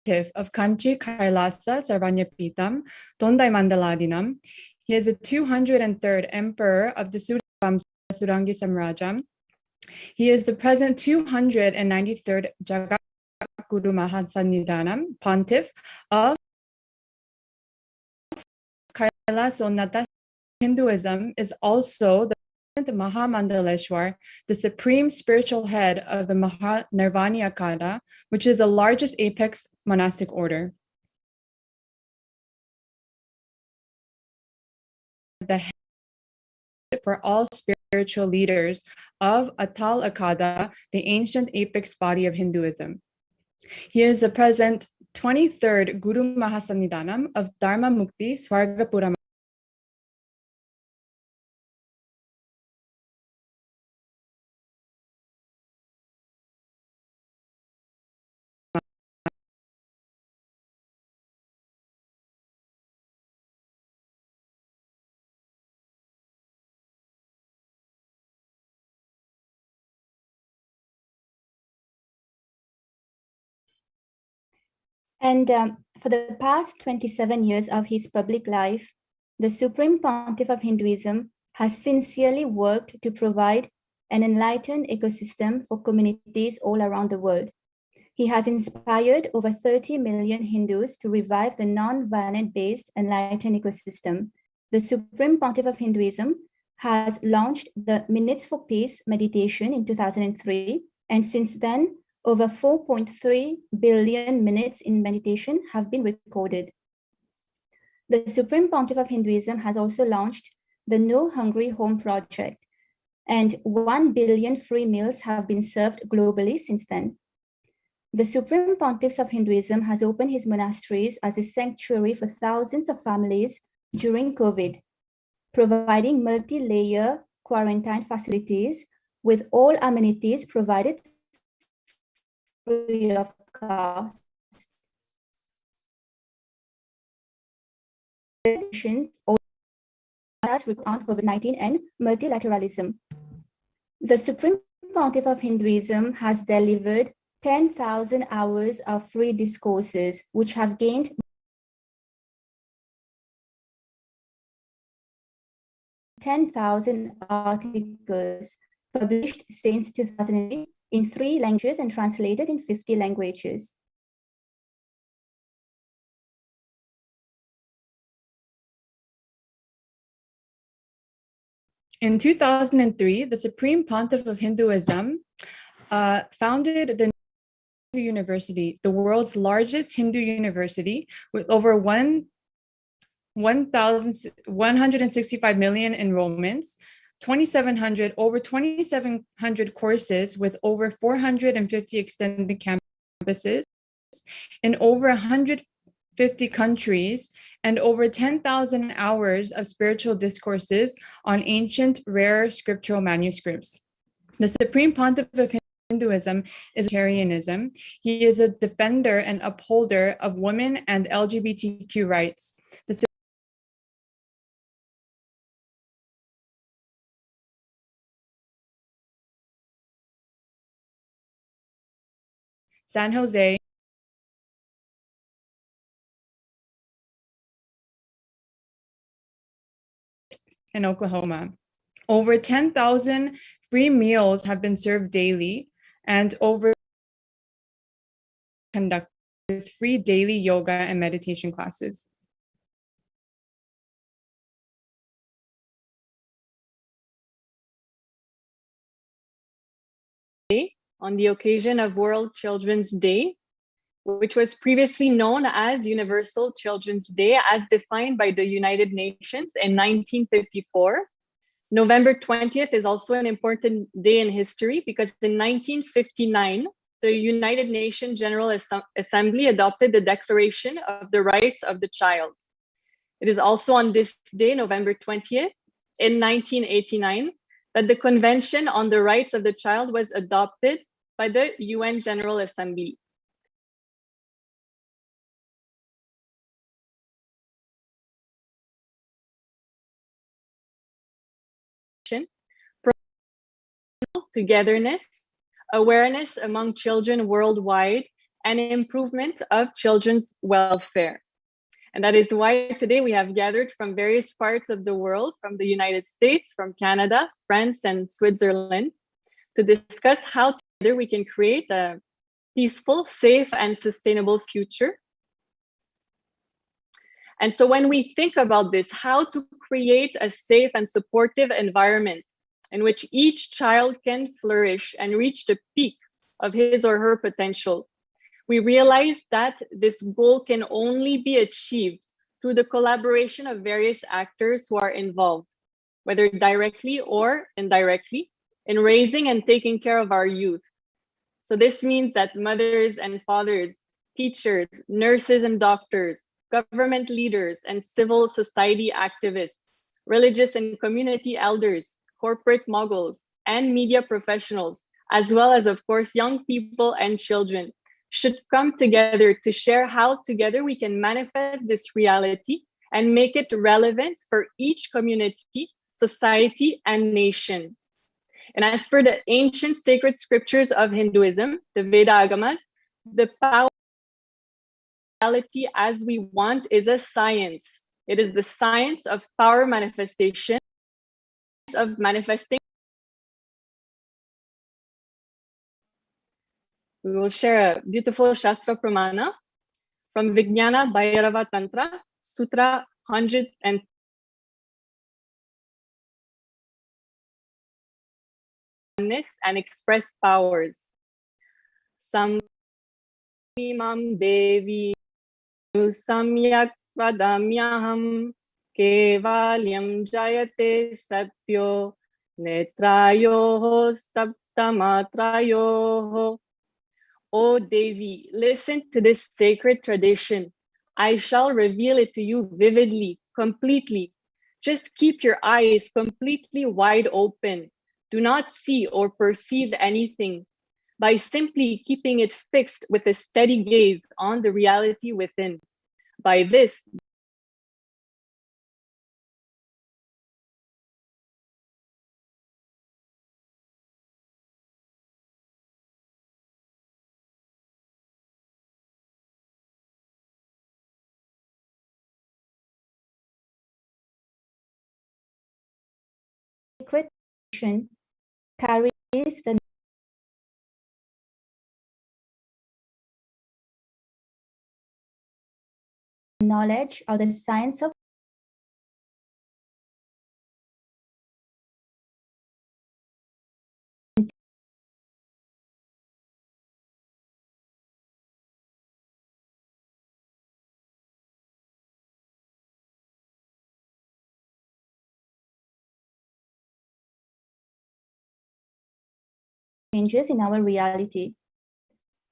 of Kanchi Kailasa Sarvanyapitam Tondai Mandaladinam. He is the 203rd Emperor of the Surangi Samrajam. He is the present 293rd Jagat Guru Mahasannidhanam Pontiff of Kailasa. Hinduism is also the Mahamandaleshwar, the supreme spiritual head of the Nirvani Akada, which is the largest apex monastic order. The head for all spiritual leaders of Atal Akada, the ancient apex body of Hinduism. He is the present 23rd Guru Mahasannidhanam of Dharma Mukti Swargapura. And for the past 27 years of his public life, the Supreme Pontiff of Hinduism has sincerely worked to provide an enlightened ecosystem for communities all around the world. He has inspired over 30 million Hindus to revive the non-violent-based enlightened ecosystem. The Supreme Pontiff of Hinduism has launched the Minutes for Peace meditation in 2003, and since then, over 4.3 billion minutes in meditation have been recorded. The Supreme Pontiff of Hinduism has also launched the No Hungry Home Project, and 1 billion free meals have been served globally since then. The Supreme Pontiff of Hinduism has opened his monasteries as a sanctuary for thousands of families during COVID, providing multi-layer quarantine facilities with all amenities provided free of cost. On COVID-19 and multilateralism. The Supreme Pontiff of Hinduism has delivered 10,000 hours of free discourses, which have gained (10,000) articles published since 2008 in 3 languages and translated in 50 languages. In 2003, the Supreme Pontiff of Hinduism founded the University, the world's largest Hindu university, with over 1,165 million enrollments, over 2,700 courses with over 450 extended campuses in over 150 countries, and over 10,000 hours of spiritual discourses on ancient, rare scriptural manuscripts. The Supreme Pontiff of Hinduism is Vegetarianism. He is a defender and upholder of women and LGBTQ rights. The San Jose in Oklahoma. Over 10,000 free meals have been served daily, and over conducted free daily yoga and meditation classes. On the occasion of World Children's Day, which was previously known as Universal Children's Day, as defined by the United Nations in 1954. November 20th is also an important day in history because in 1959, the United Nations General Assembly adopted the Declaration of the Rights of the Child. It is also on this day, November 20th, in 1989, that the Convention on the Rights of the Child was adopted by the UN General Assembly. Togetherness, awareness among children worldwide, and improvement of children's welfare. And that is why today we have gathered from various parts of the world, from the United States, from Canada, France, and Switzerland, to discuss how together we can create a peaceful, safe, and sustainable future. And so when we think about this, how to create a safe and supportive environment in which each child can flourish and reach the peak of his or her potential, we realize that this goal can only be achieved through the collaboration of various actors who are involved, whether directly or indirectly, in raising and taking care of our youth. So this means that mothers and fathers, teachers, nurses and doctors, government leaders and civil society activists, religious and community elders, corporate moguls, and media professionals, as well as, of course, young people and children, should come together to share how together we can manifest this reality and make it relevant for each community, society, and nation. And as per the ancient sacred scriptures of Hinduism, the Veda Agamas, the power reality as we want is a science. It is the science of power manifestation, of manifesting. We will share a beautiful Shastra Pramana from Vijnana Bhairava Tantra, Sutra 100 and express powers. Samimam Devi Samyak Vadamyaham Kevalyam Jayate Satyo Netrayoho Staptamatrayoho. O Devi, listen to this sacred tradition. I shall reveal it to you vividly, completely. Just keep your eyes completely wide open. Do not see or perceive anything. By simply keeping it fixed with a steady gaze on the reality within. By this, sacred tradition carries the knowledge of the science of changes in our reality.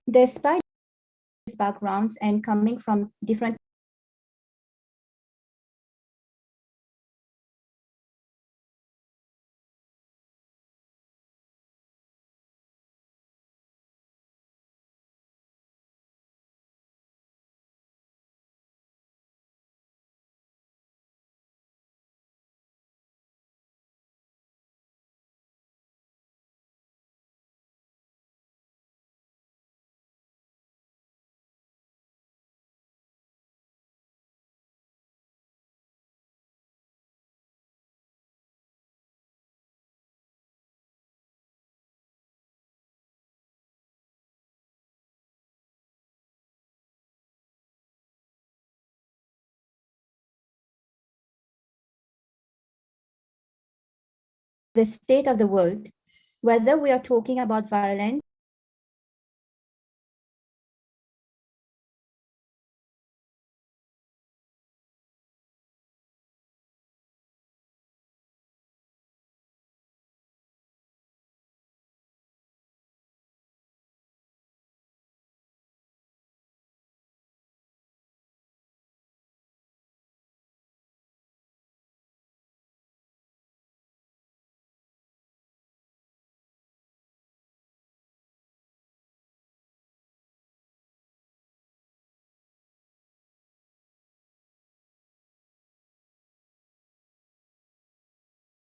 Despite these backgrounds and coming from different the state of the world, whether we are talking about violence,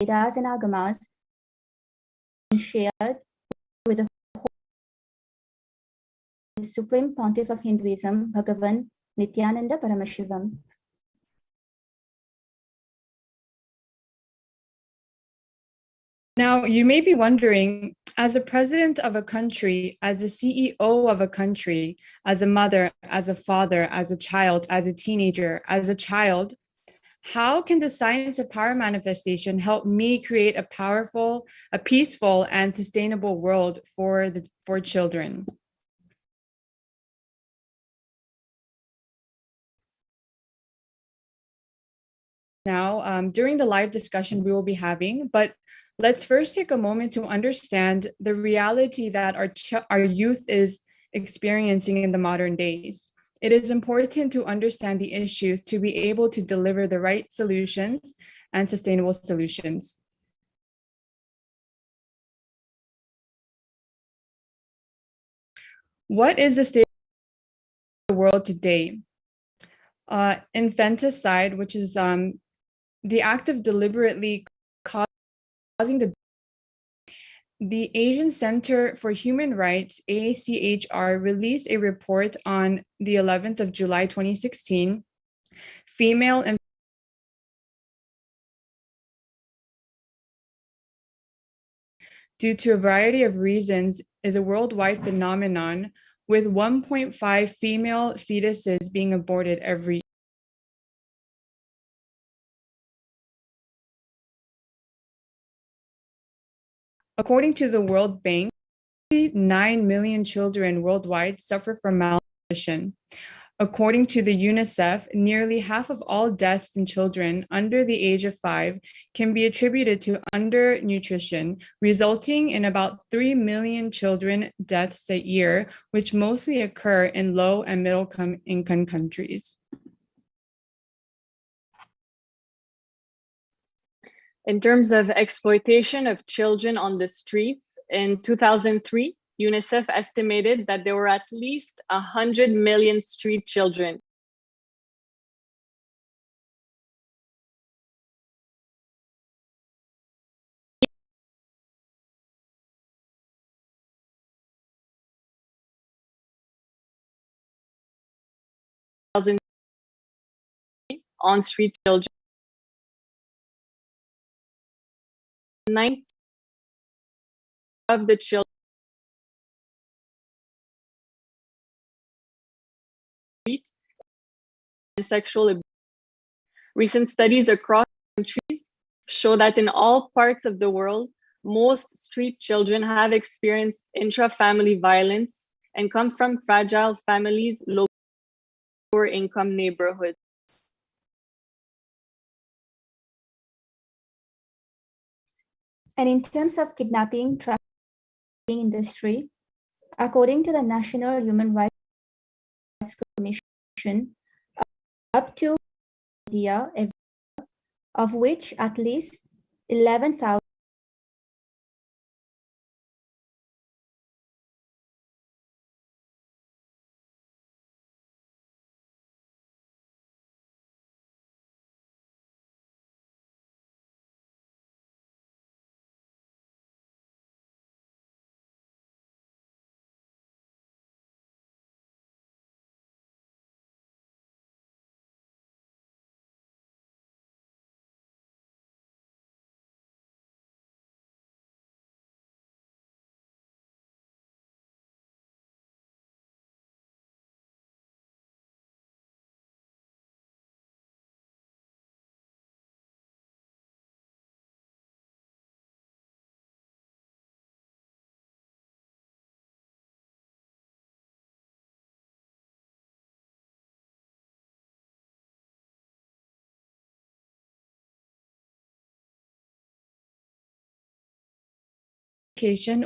Vedas and Agamas shared with the the Supreme Pontiff of Hinduism, Bhagavan Nithyananda Paramashivam. Now, you may be wondering, as a president of a country, as a CEO of a country, as a mother, as a father, as a child, as a teenager, as a child, how can the science of power manifestation help me create a powerful, a peaceful, and sustainable world for children? Now, during the live discussion we will be having, but let's first take a moment to understand the reality that our youth is experiencing in the modern days. It is important to understand the issues to be able to deliver the right solutions and sustainable solutions. What is the state of the world today? Infanticide, which is the act of deliberately causing the Asian Center for Human Rights, ACHR, released a report on the 11th of July, 2016. Female and due to a variety of reasons is a worldwide phenomenon, with 1.5 female fetuses being aborted every year. According to the World Bank, 9 million children worldwide suffer from malnutrition. According to the UNICEF, nearly half of all deaths in children under the age of 5 can be attributed to undernutrition, resulting in about 3 million children deaths a year, which mostly occur in low and middle income countries. In terms of exploitation of children on the streets, in 2003, UNICEF estimated that there were at least 100 million street children. On street children. 90% of the children and sexual abuse. Recent studies across countries show that in all parts of the world, most street children have experienced intra-family violence and come from fragile families, lower income neighborhoods. And in terms of kidnapping, trafficking industry, according to the National Human Rights Commission, up to India, of which at least 11,000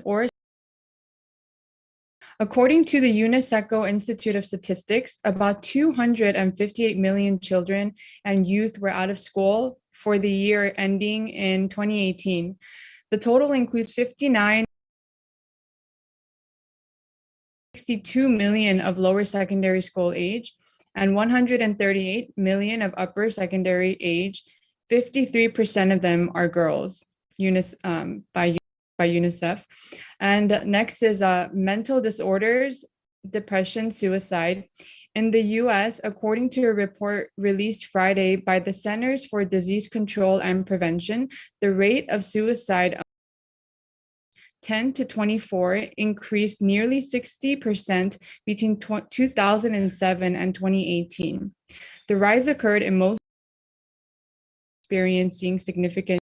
or according to the UNESCO Institute of Statistics, about 258 million children and youth were out of school for the year ending in 2018. The total includes 62 million of lower secondary school age and 138 million of upper secondary age. 53% of them are girls, by UNICEF. And next is mental disorders. depression, suicide. In the US, according to a report released Friday by the Centers for Disease Control and Prevention, the rate of suicide 10 to 24 increased nearly 60% between 2007 and 2018. The rise occurred in most experiencing significant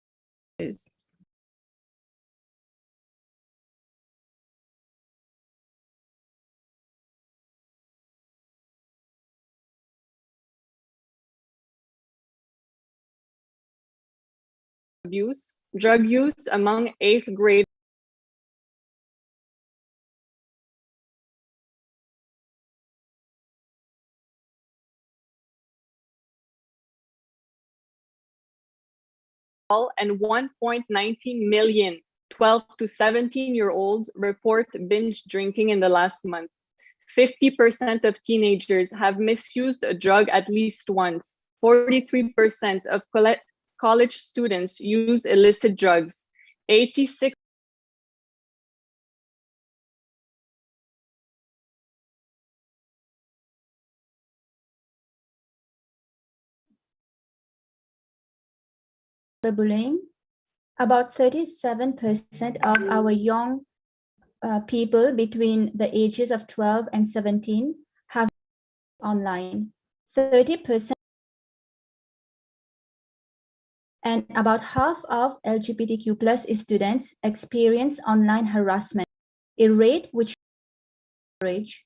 abuse, drug use among 8th grade and 1.19 million 12 to 17-year-olds report binge drinking in the last month. 50% of teenagers have misused a drug at least once. 43% of college students use illicit drugs. 86 Bullying. About 37% of our young people between the ages of 12 and 17 have online. 30%, and about half of LGBTQ plus students experience online harassment, a rate which average.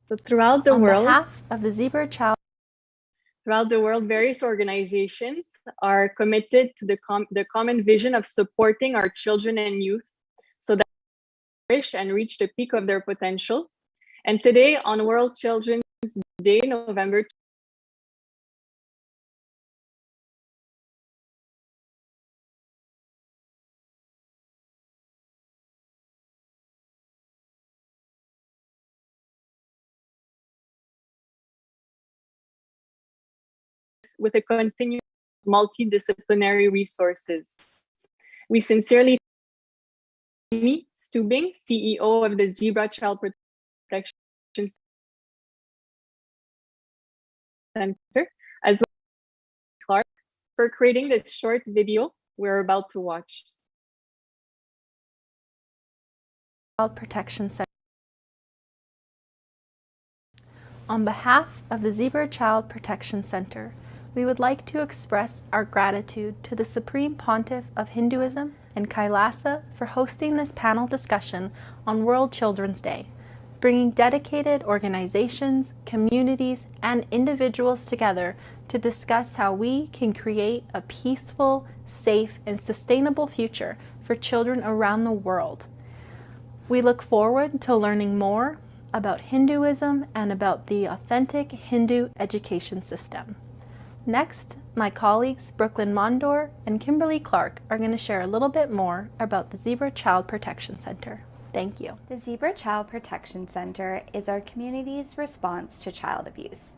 So throughout the world, on behalf of the Zebra Child. Throughout the world, various organizations are committed to the common vision of supporting our children and youth so that they flourish and reach the peak of their potential. And today, on World Children's Day, November with a continuous multidisciplinary resources. We sincerely thank Amy Stubing, CEO of the Zebra Child Protection Center, as well as Clark, for creating this short video we're about to watch. Child Protection Center. On behalf of the Zebra Child Protection Center, we would like to express our gratitude to the Supreme Pontiff of Hinduism and Kailasa for hosting this panel discussion on World Children's Day, bringing dedicated organizations, communities, and individuals together to discuss how we can create a peaceful, safe, and sustainable future for children around the world. We look forward to learning more about Hinduism and about the authentic Hindu education system. Next, my colleagues Brooklyn Mondor and Kimberly Clark are going to share a little bit more about the Zebra Child Protection Center. Thank you. The Zebra Child Protection Center is our community's response to child abuse.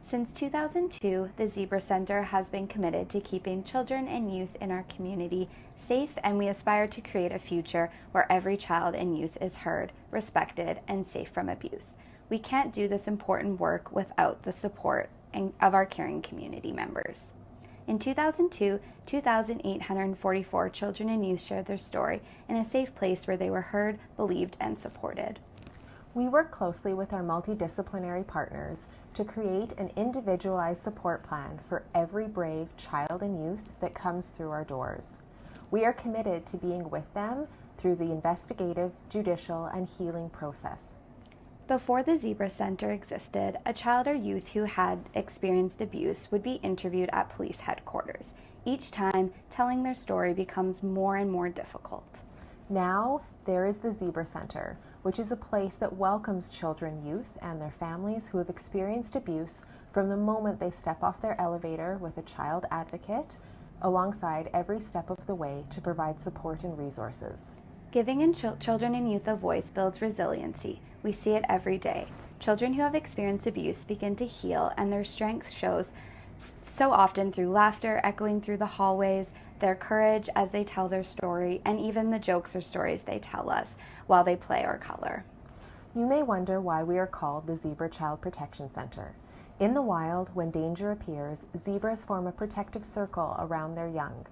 Since 2002, the Zebra Center has been committed to keeping children and youth in our community safe, and we aspire to create a future where every child and youth is heard, respected, and safe from abuse. We can't do this important work without the support of our caring community members. In 2002, 2,844 children and youth shared their story in a safe place where they were heard, believed, and supported. We work closely with our multidisciplinary partners to create an individualized support plan for every brave child and youth that comes through our doors. We are committed to being with them through the investigative, judicial, and healing process. Before the Zebra Center existed, a child or youth who had experienced abuse would be interviewed at police headquarters. Each time, telling their story becomes more and more difficult. Now, there is the Zebra Center, which is a place that welcomes children, youth, and their families who have experienced abuse from the moment they step off their elevator with a child advocate, alongside every step of the way to provide support and resources. Giving children and youth a voice builds resiliency. We see it every day. Children who have experienced abuse begin to heal, and their strength shows so often through laughter echoing through the hallways, their courage as they tell their story, and even the jokes or stories they tell us while they play or color. You may wonder why we are called the Zebra Child Protection Center. In the wild, when danger appears, zebras form a protective circle around their young.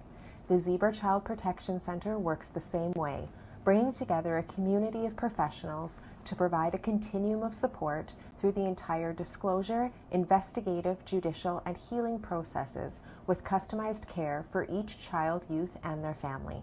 The Zebra Child Protection Center works the same way, bringing together a community of professionals to provide a continuum of support through the entire disclosure, investigative, judicial, and healing processes with customized care for each child, youth, and their family.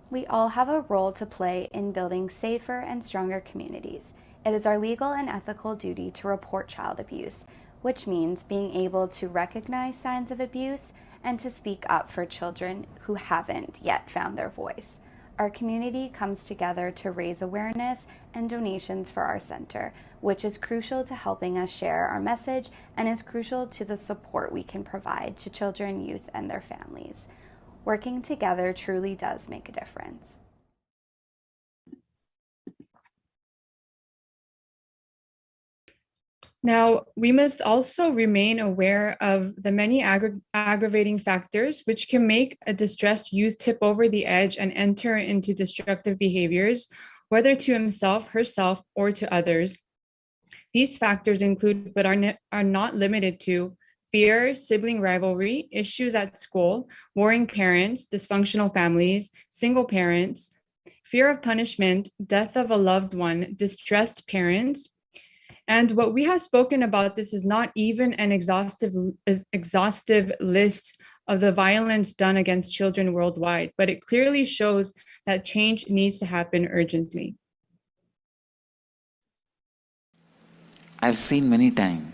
We all have a role to play in building safer and stronger communities. It is our legal and ethical duty to report child abuse, which means being able to recognize signs of abuse and to speak up for children who haven't yet found their voice. Our community comes together to raise awareness and donations for our center, which is crucial to helping us share our message and is crucial to the support we can provide to children, youth, and their families. Working together truly does make a difference. Now, we must also remain aware of the many aggravating factors which can make a distressed youth tip over the edge and enter into destructive behaviors, whether to himself, herself, or to others. These factors include, but are not limited to, fear, sibling rivalry, issues at school, warring parents, dysfunctional families, single parents, fear of punishment, death of a loved one, distressed parents. And what we have spoken about, this is not even an exhaustive list of the violence done against children worldwide, but it clearly shows that change needs to happen urgently. I've seen many times.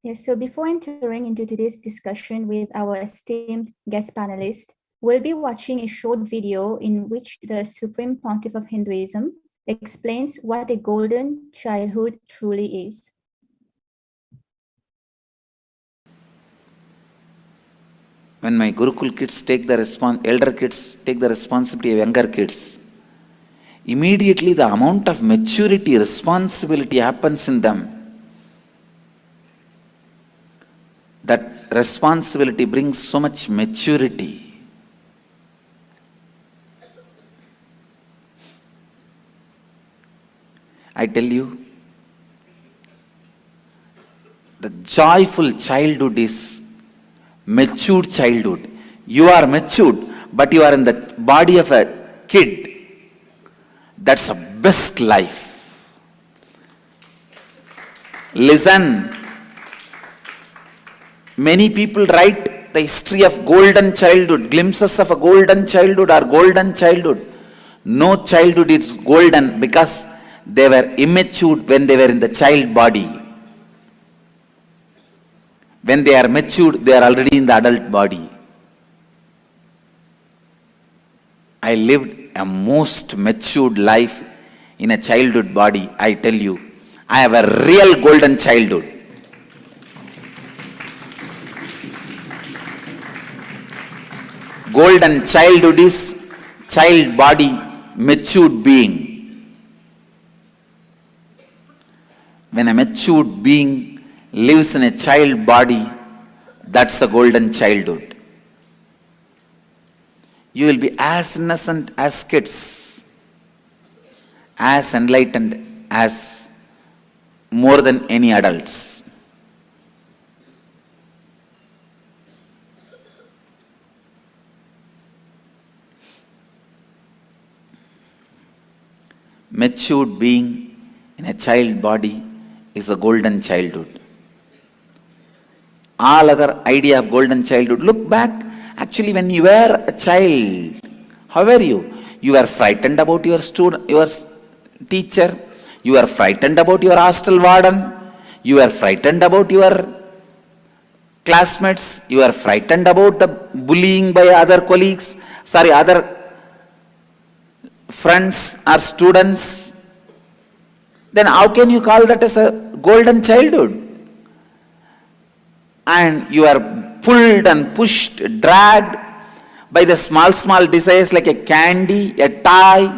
Yes, so before entering into today's discussion with our esteemed guest panelist, we'll be watching a short video in which the Supreme Pontiff of Hinduism explains what a golden childhood truly is. When my Gurukul kids take the elder kids take the responsibility of younger kids, immediately the amount of maturity, responsibility happens in them. That responsibility brings so much maturity. I tell you, the joyful childhood is matured childhood. You are matured, but you are in the body of a kid. That's the best life. Listen, many people write the history of golden childhood, glimpses of a golden childhood or golden childhood. No childhood is golden because they were immature when they were in the child body. When they are matured, they are already in the adult body. I lived a most matured life in a childhood body. I tell you, I have a real golden childhood. Golden childhood is child body, matured being. When a matured being lives in a child body, that's a golden childhood. You will be as innocent as kids, as enlightened as more than any adults. Matured being in a child body is a golden childhood. All other idea of golden childhood, look back, actually when you were a child, how were you? You were frightened about your student, your teacher, you were frightened about your hostel warden, you were frightened about your classmates, you were frightened about the bullying by other colleagues, other friends or students. Then how can you call that as a golden childhood? And you are pulled and pushed, dragged by the small desires like a candy, a toy.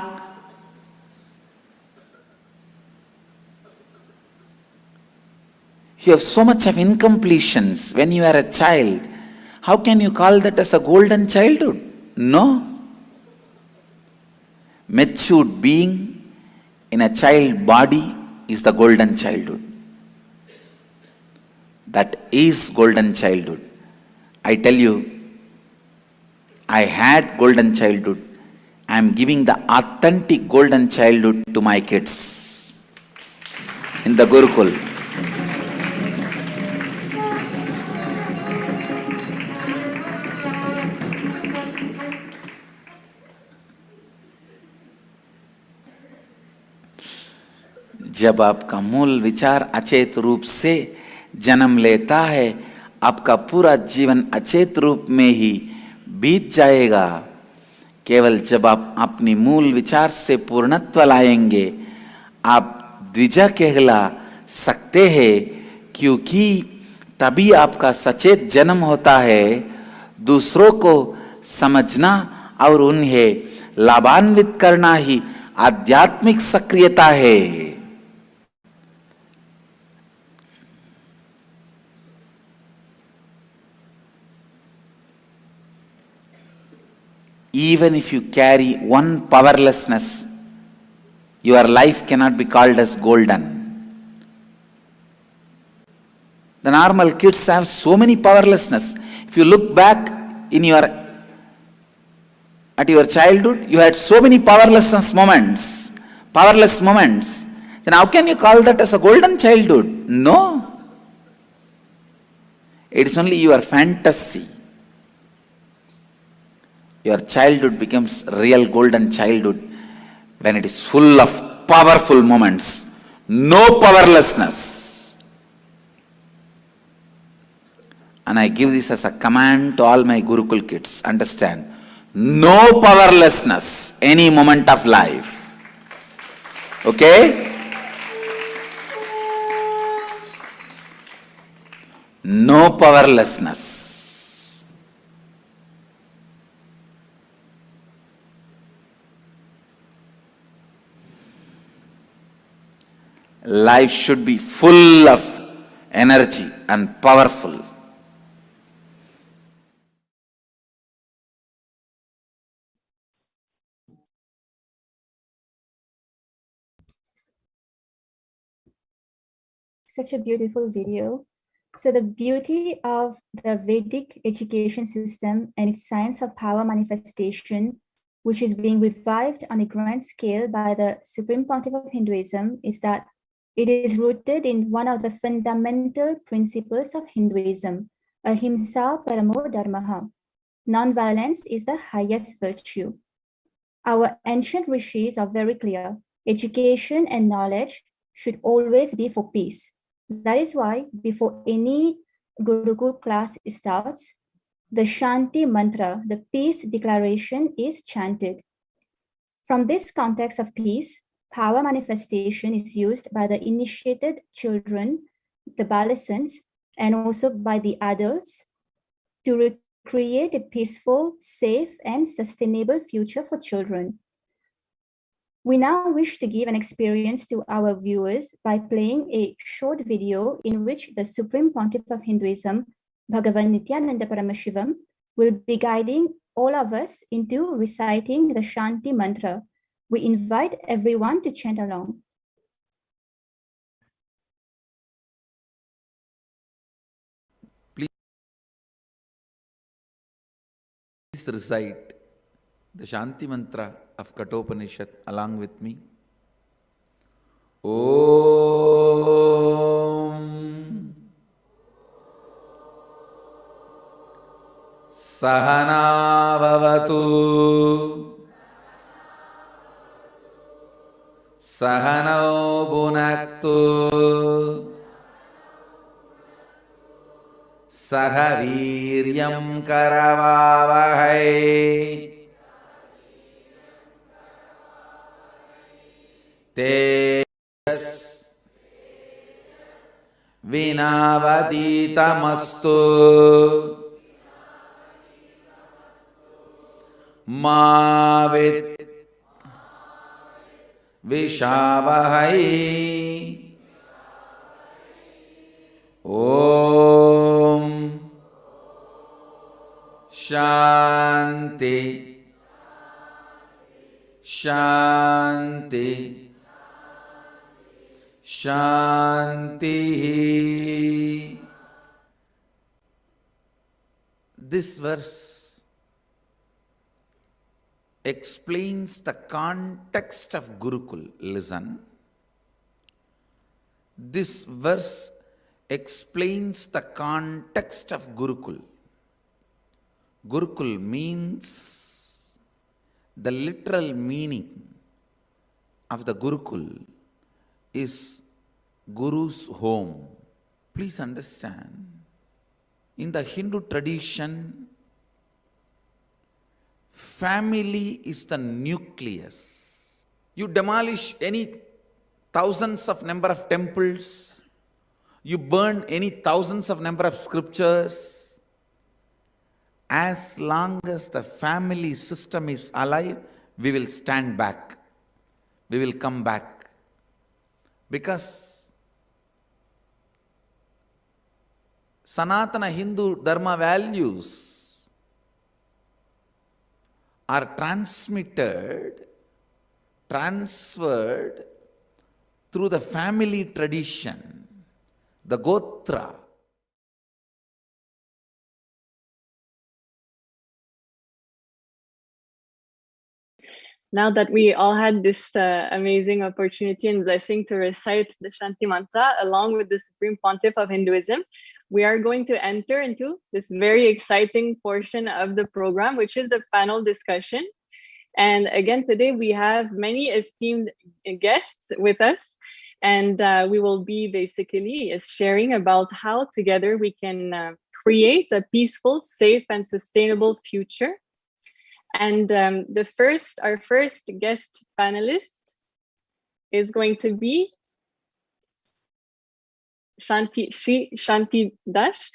You have so much of incompletions when you are a child. How can you call that as a golden childhood? No. Matured being in a child body is the golden childhood. That is golden childhood. I tell you, I had golden childhood. I am giving the authentic golden childhood to my kids in the Gurukul. जब आपका मूल विचार अचेत रूप से जन्म लेता है, आपका पूरा जीवन अचेत रूप में ही बीत जाएगा। केवल जब आप अपनी मूल विचार से पूर्णत्व लाएंगे, आप द्विजा कहला सकते हैं, क्योंकि तभी आपका सचेत जन्म होता है। दूसरों को समझना और उन्हें लाभान्वित करना ही आध्यात्मिक सक्रियता है। Even if you carry one powerlessness, your life cannot be called as golden. The normal kids have so many powerlessness. If you look back at your childhood, you had so many powerless moments. Then how can you call that as a golden childhood? No. It is only your fantasy. Your childhood becomes real golden childhood when it is full of powerful moments, no powerlessness. And I give this as a command to all my Gurukul kids. Understand? No powerlessness any moment of life. Okay? No powerlessness. Life should be full of energy and powerful. Such a beautiful video. So the beauty of the Vedic education system and its science of power manifestation, which is being revived on a grand scale by the Supreme Pontiff of Hinduism, is that it is rooted in one of the fundamental principles of Hinduism, ahimsa paramo dharmaha. Non-violence is the highest virtue. Our ancient rishis are very clear. Education and knowledge should always be for peace. That is why before any Gurukul class starts, the Shanti mantra, the peace declaration, is chanted. From this context of peace, power manifestation is used by the initiated children, the adolescents, and also by the adults to create a peaceful, safe, and sustainable future for children. We now wish to give an experience to our viewers by playing a short video in which the Supreme Pontiff of Hinduism, Bhagavan Nithyananda Paramashivam, will be guiding all of us into reciting the Shanti mantra. We invite everyone to chant along. Please recite the Shanti mantra of Kathopanishad along with me. Om Sahana Bhavatu Sahano Bhunaktu Sahaviryam Karavavahai Tejas Vinavaditamastu Mavit Vishavahai Shanti. Shanti. This verse explains the context of Gurukul. Listen. This verse explains the context of Gurukul. Gurukul means, the literal meaning of the Gurukul is Guru's home. Please understand, in the Hindu tradition, family is the nucleus. You demolish any thousands of number of temples, you burn any thousands of number of scriptures, as long as the family system is alive, we will stand back. We will come back. Because Sanatana Hindu Dharma values are transferred through the family tradition, the Gotra. Now that we all had this amazing opportunity and blessing to recite the Shanti Mantra along with the Supreme Pontiff of Hinduism, we are going to enter into this very exciting portion of the program, which is the panel discussion. And again, today we have many esteemed guests with us, and we will be basically sharing about how together we can create a peaceful, safe, and sustainable future. And our first guest panelist is going to be Shanti Dash.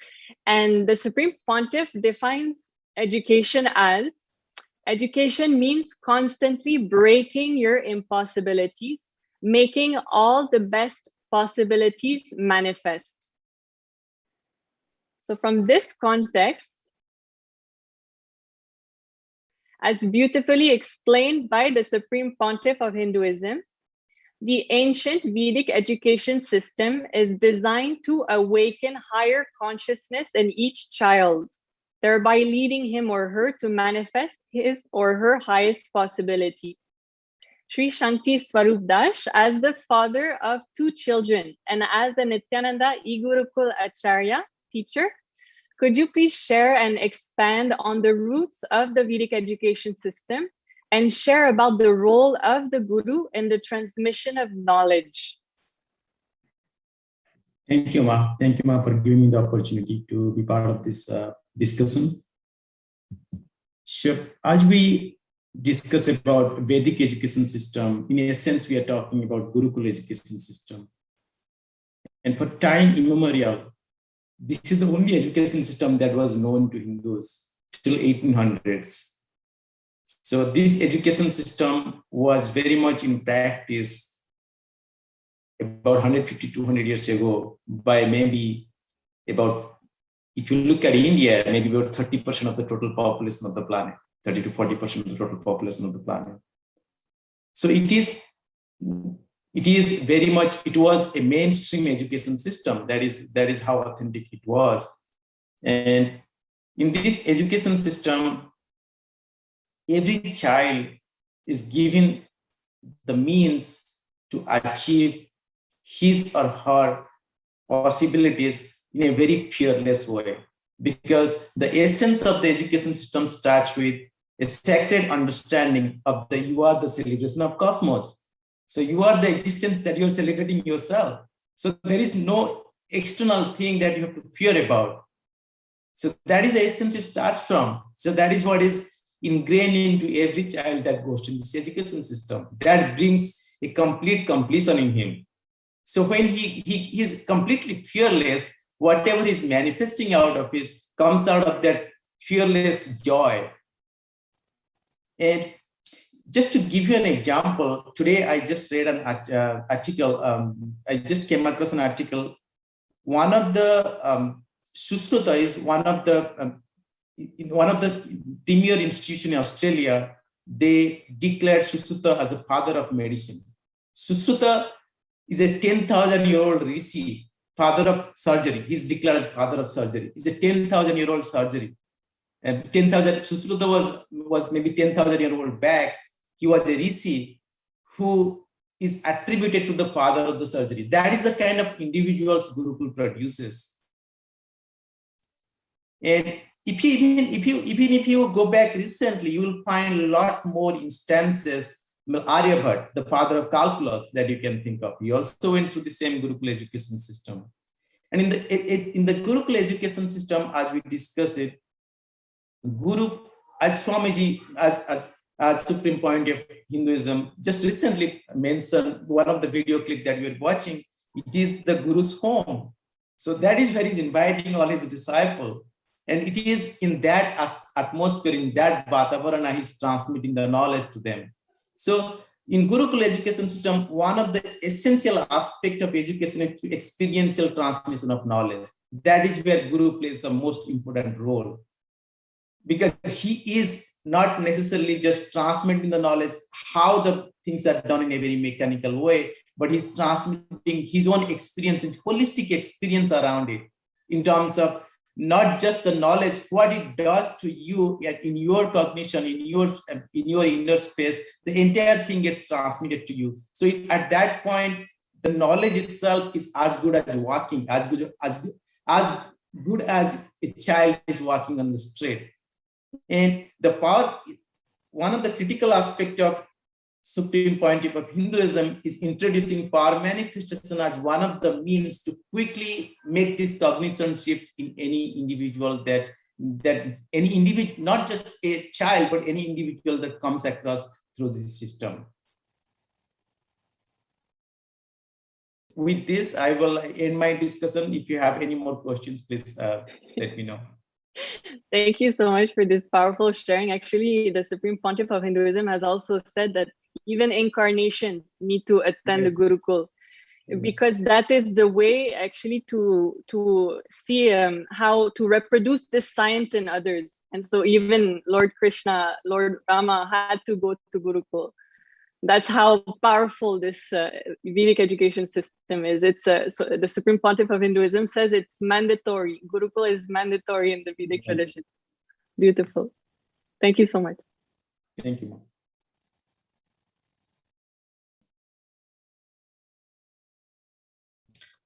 And the Supreme Pontiff defines education as, education means constantly breaking your impossibilities, making all the best possibilities manifest. So from this context, as beautifully explained by the Supreme Pontiff of Hinduism, the ancient Vedic education system is designed to awaken higher consciousness in each child, thereby leading him or her to manifest his or her highest possibility. Sri Shanti Swarup Dash, as the father of 2 children and as a Nithyananda E-Gurukul Acharya teacher, could you please share and expand on the roots of the Vedic education system and share about the role of the Guru in the transmission of knowledge? Thank you, Ma. Thank you, Ma, for giving me the opportunity to be part of this discussion. Sure. As we discuss about Vedic education system, in essence, we are talking about Gurukul education system. And for time immemorial, this is the only education system that was known to Hindus till 1800s. So this education system was very much in practice about 150, 200 years ago by maybe about, if you look at India, maybe about 30% of the total population of the planet, 30 to 40% of the total population of the planet. So it is very much, it was a mainstream education system. That is how authentic it was. And in this education system, every child is given the means to achieve his or her possibilities in a very fearless way. Because the essence of the education system starts with a sacred understanding of you are the celebration of cosmos. So you are the existence that you're celebrating yourself. So there is no external thing that you have to fear about. So that is the essence it starts from. So that is what is ingrained into every child that goes to this education system. That brings a complete completion in him. So when he is completely fearless, whatever is manifesting out of his comes out of that fearless joy. And just to give you an example, today I just read an article. I just came across an article. One of the Susruta is one of the premier institution in Australia they declared Sushruta as the father of medicine. Sushruta is a 10,000-year-old rishi, father of surgery. He's declared as father of surgery. He's a 10,000-year-old surgery. And 10,000, Sushruta was maybe 10,000-year-old back. He was a rishi who is attributed to the father of the surgery. That is the kind of individuals Gurukul produces. And even if you go back recently, you will find a lot more instances. Aryabhat, the father of calculus, that you can think of. He also went through the same Gurukul education system. And in the Gurukul education system, as we discuss it, Guru, as Swamiji, as supreme point of Hinduism, just recently mentioned one of the video clip that we are watching, it is the Guru's home. So that is where he's inviting all his disciples. And it is in that atmosphere, in that Vatavarana, he's transmitting the knowledge to them. So in Gurukul education system, one of the essential aspects of education is experiential transmission of knowledge. That is where Guru plays the most important role. Because he is not necessarily just transmitting the knowledge, how the things are done in a very mechanical way, but he's transmitting his own experience, his holistic experience around it, in terms of not just the knowledge, what it does to you in your cognition, in your inner space, the entire thing gets transmitted to you. So at that point, the knowledge itself is as good as walking, as good as a child is walking on the street. And the power, one of the critical aspects of supreme point of Hinduism is introducing power manifestation as one of the means to quickly make this cognition shift in any individual that any individual, not just a child, but any individual that comes across through this system. With this, I will end my discussion. If you have any more questions, please let me know. Thank you so much for this powerful sharing. Actually, the Supreme Pontiff of Hinduism has also said that even incarnations need to attend the Gurukul, because that is the way actually to see how to reproduce this science in others. And so even Lord Krishna, Lord Rama had to go to Gurukul. That's how powerful this Vedic education system is. It's so the Supreme Pontiff of Hinduism says it's mandatory. Gurukul is mandatory in the Vedic tradition. Beautiful. Thank you so much. Thank you.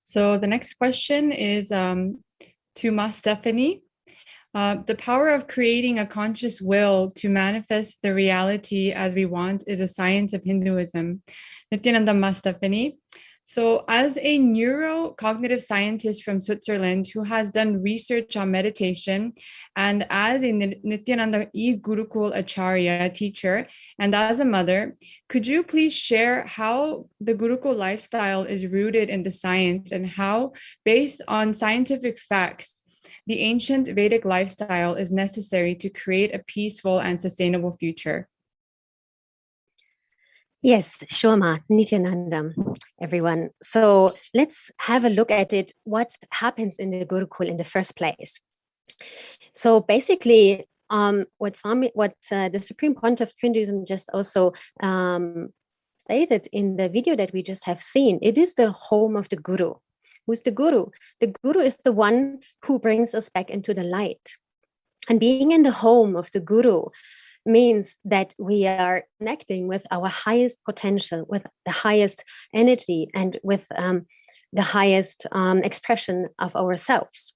So the next question is to Ma Stephanie. The power of creating a conscious will to manifest the reality as we want is a science of Hinduism. Nithyananda Ma Stephanie. So as a neurocognitive scientist from Switzerland who has done research on meditation, and as a Nithyananda Gurukul Acharya teacher, and as a mother, could you please share how the Gurukul lifestyle is rooted in the science and how, based on scientific facts, the ancient Vedic lifestyle is necessary to create a peaceful and sustainable future? Yes, sure, Ma. Nithyananda, everyone. So let's have a look at it. What happens in the Gurukul in the first place? So basically, what the Supreme Pontiff of Hinduism just also stated in the video that we just have seen, it is the home of the Guru. Who's the Guru? The Guru is the one who brings us back into the light. And being in the home of the Guru means that we are connecting with our highest potential, with the highest energy, and with the highest expression of ourselves.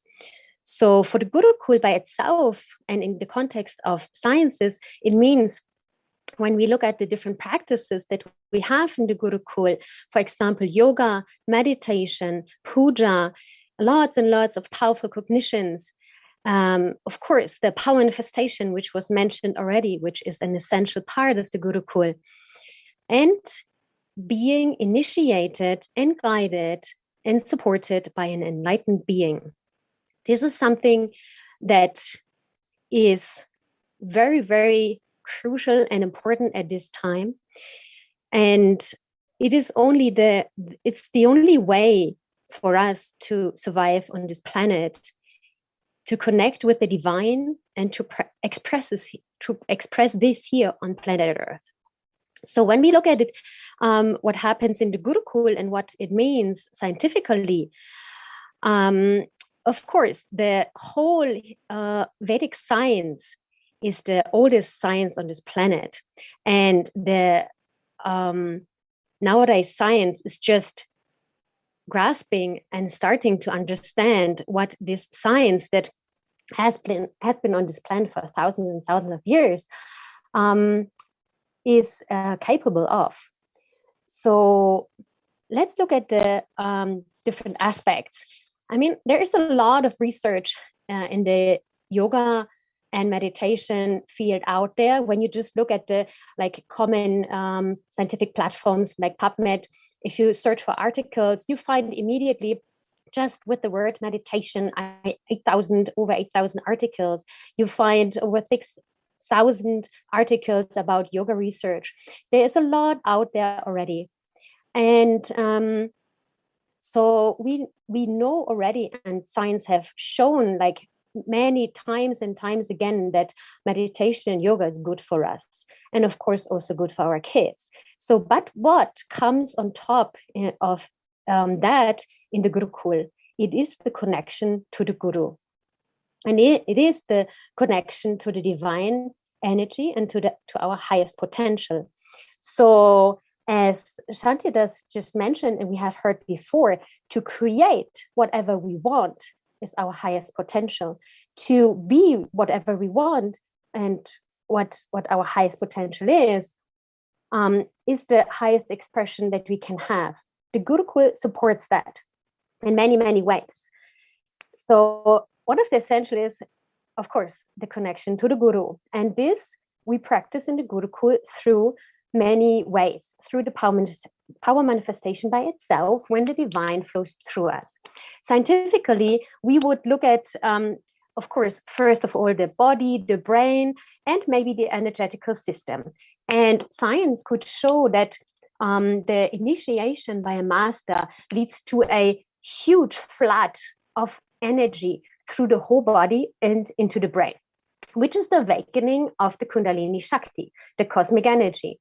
So for the Gurukul by itself, and in the context of sciences, it means when we look at the different practices that we have in the Gurukul, for example, yoga, meditation, puja, lots and lots of powerful cognitions. Of course, the power manifestation, which was mentioned already, which is an essential part of the Gurukul, and being initiated and guided and supported by an enlightened being. This is something that is very, very crucial and important at this time. And it is it's the only way for us to survive on this planet to connect with the divine and to express this here on planet Earth. So when we look at it, what happens in the Gurukul and what it means scientifically, of course, the whole Vedic science is the oldest science on this planet. And the nowadays science is just grasping and starting to understand what this science that has been on this planet for thousands and thousands of years is capable of. So let's look at the different aspects. I mean, there is a lot of research in the yoga and meditation field out there. When you just look at the common scientific platforms like PubMed, if you search for articles, you find immediately just with the word meditation, over 8,000 articles. You find over 6,000 articles about yoga research. There is a lot out there already. And so we know already, and science have shown many times and times again that meditation and yoga is good for us. And of course, also good for our kids. So, but what comes on top of that in the Gurukul, it is the connection to the Guru. And it is the connection to the divine energy and to our highest potential. So as Shantidas just mentioned, and we have heard before, to create whatever we want is our highest potential. To be whatever we want and what our highest potential is the highest expression that we can have. The Gurukul supports that in many, many ways. So one of the essential is, of course, the connection to the Guru. And this we practice in the Gurukul through many ways, through the power manifestation by itself when the divine flows through us. Scientifically, we would look at, of course, first of all, the body, the brain, and maybe the energetical system. And science could show that the initiation by a master leads to a huge flood of energy through the whole body and into the brain, which is the awakening of the Kundalini Shakti, the cosmic energy.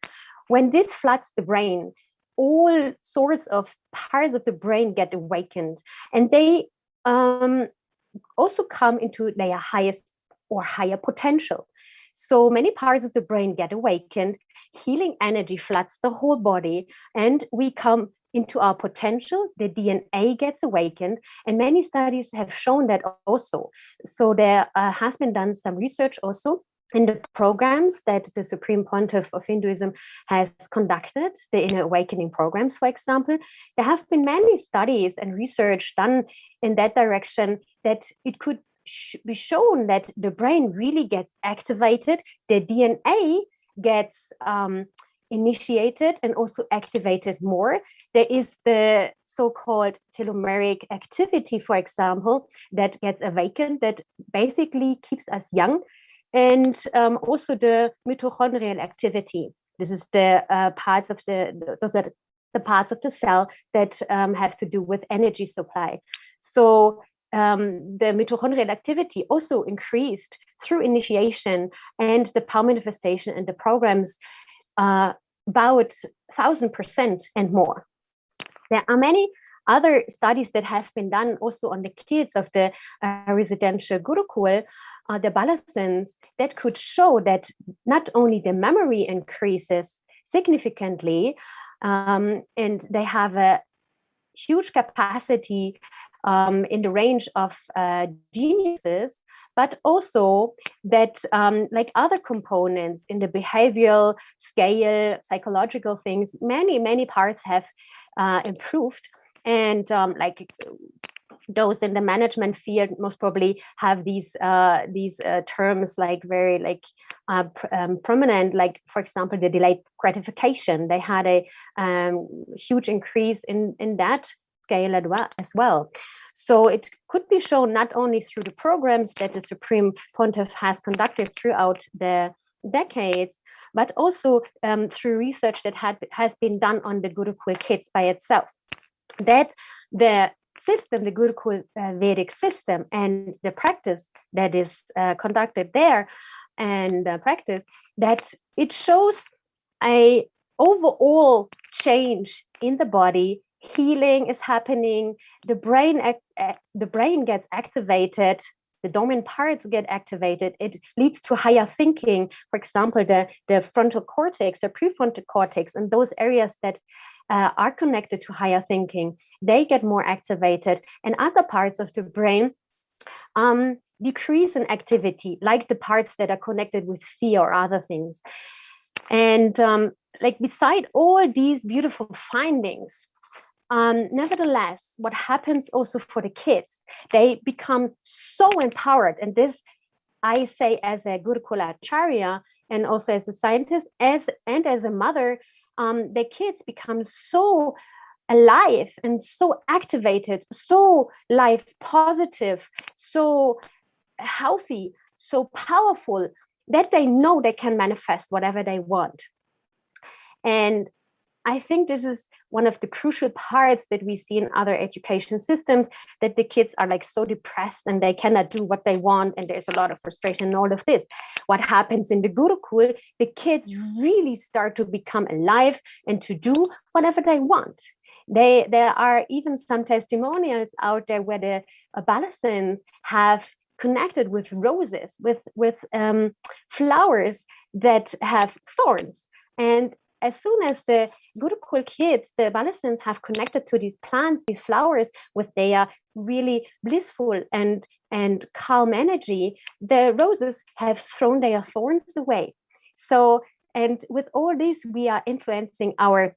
When this floods the brain, all sorts of parts of the brain get awakened, and they also come into their highest or higher potential. So many parts of the brain get awakened, healing energy floods the whole body, and we come into our potential. The DNA gets awakened, and many studies have shown that also. So there has been done some research also in the programs that the Supreme Pontiff of Hinduism has conducted, the Inner Awakening programs, for example. There have been many studies and research done in that direction that it could be shown that the brain really gets activated, the DNA gets initiated and also activated more. There is the so-called telomeric activity, for example, that gets awakened, that basically keeps us young. And also the mitochondrial activity. This is the parts of those are the parts of the cell that have to do with energy supply. So the mitochondrial activity also increased through initiation and the power manifestation and the programs about 1,000% and more. There are many other studies that have been done also on the kids of the residential Gurukul, the Balasins, that could show that not only the memory increases significantly, and they have a huge capacity in the range of geniuses, but also that like other components in the behavioral scale, psychological things, many parts have improved. And like those in the management field most probably have these terms like very like prominent, like for example, the delayed gratification. They had a huge increase in that scale as well. So it could be shown not only through the programs that the Supreme Pontiff has conducted throughout the decades, but also through research that has been done on the Gurukul kids by itself, that the system, the Gurukul Vedic system, and the practice that is conducted there, and practice, that it shows a overall change in the body. Healing is happening. The brain gets activated. The dominant parts get activated. It leads to higher thinking. For example, the frontal cortex, the prefrontal cortex, and those areas that are connected to higher thinking, they get more activated, and other parts of the brain decrease in activity, like the parts that are connected with fear or other things. And like beside all these beautiful findings, nevertheless, what happens also for the kids, they become so empowered. And this, I say, as a Gurukula Acharya and also as a scientist, as a mother, the kids become so alive and so activated, so life positive, so healthy, so powerful, that they know they can manifest whatever they want. And I think this is one of the crucial parts that we see in other education systems, that the kids are like so depressed and they cannot do what they want, and there's a lot of frustration and all of this. What happens in the Gurukul, the kids really start to become alive and to do whatever they want. There are even some testimonials out there where the adolescents have connected with roses, with flowers that have thorns. And as soon as the Gurukul kids, the adolescents, have connected to these plants, these flowers, with their really blissful and calm energy, the roses have thrown their thorns away. So, and with all this, we are influencing our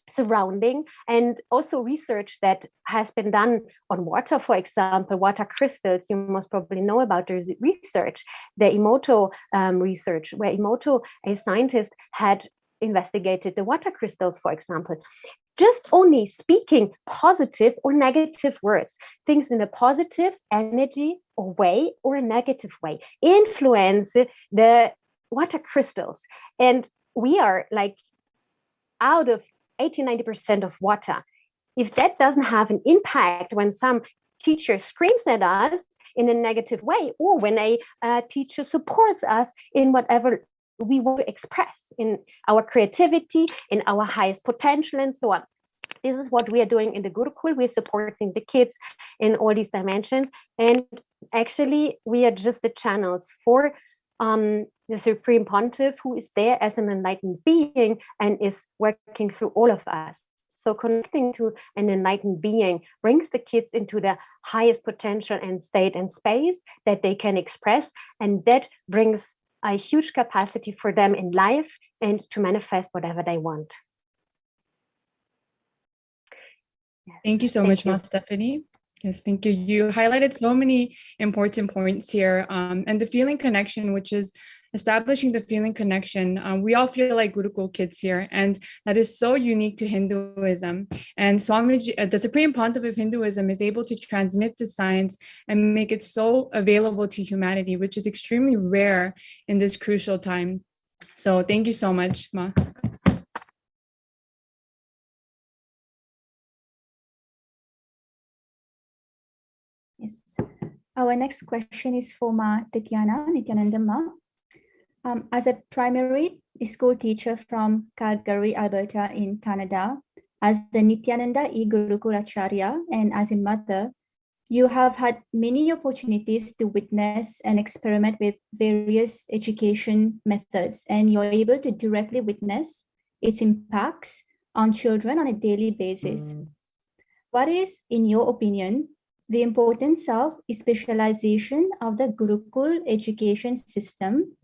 surrounding, and also research that has been done on water, for example, water crystals. You most probably know about the research, the Emoto research, where Emoto, a scientist, had investigated the water crystals, for example. Just only speaking positive or negative words, things in a positive energy or way or a negative way, influence the water crystals. And we are like out of 80-90% of water. If that doesn't have an impact when some teacher screams at us in a negative way, or when a teacher supports us in whatever we want to express, in our creativity, in our highest potential, and so on. This is what we are doing in the Gurukul. We're supporting the kids in all these dimensions. And actually, we are just the channels for the Supreme Pontiff, who is there as an enlightened being and is working through all of us. So connecting to an enlightened being brings the kids into the highest potential and state and space that they can express. And that brings a huge capacity for them in life and to manifest whatever they want. Yes. Thank you so much, Ma Stephanie. Yes, thank you. You highlighted so many important points here, and the feeling connection, which is establishing the feeling connection. We all feel like Gurukul kids here, and that is so unique to Hinduism. And Swamiji, the Supreme Pontiff of Hinduism, is able to transmit the science and make it so available to humanity, which is extremely rare in this crucial time. So thank you so much, Ma. Yes. Our next question is for Ma Nithyananda Ma. As a primary school teacher from Calgary, Alberta in Canada, as the Nithyananda Gurukul Acharya, and as a mother, you have had many opportunities to witness and experiment with various education methods, and you're able to directly witness its impacts on children on a daily basis. What is, in your opinion, the importance of specialization of the Gurukul education system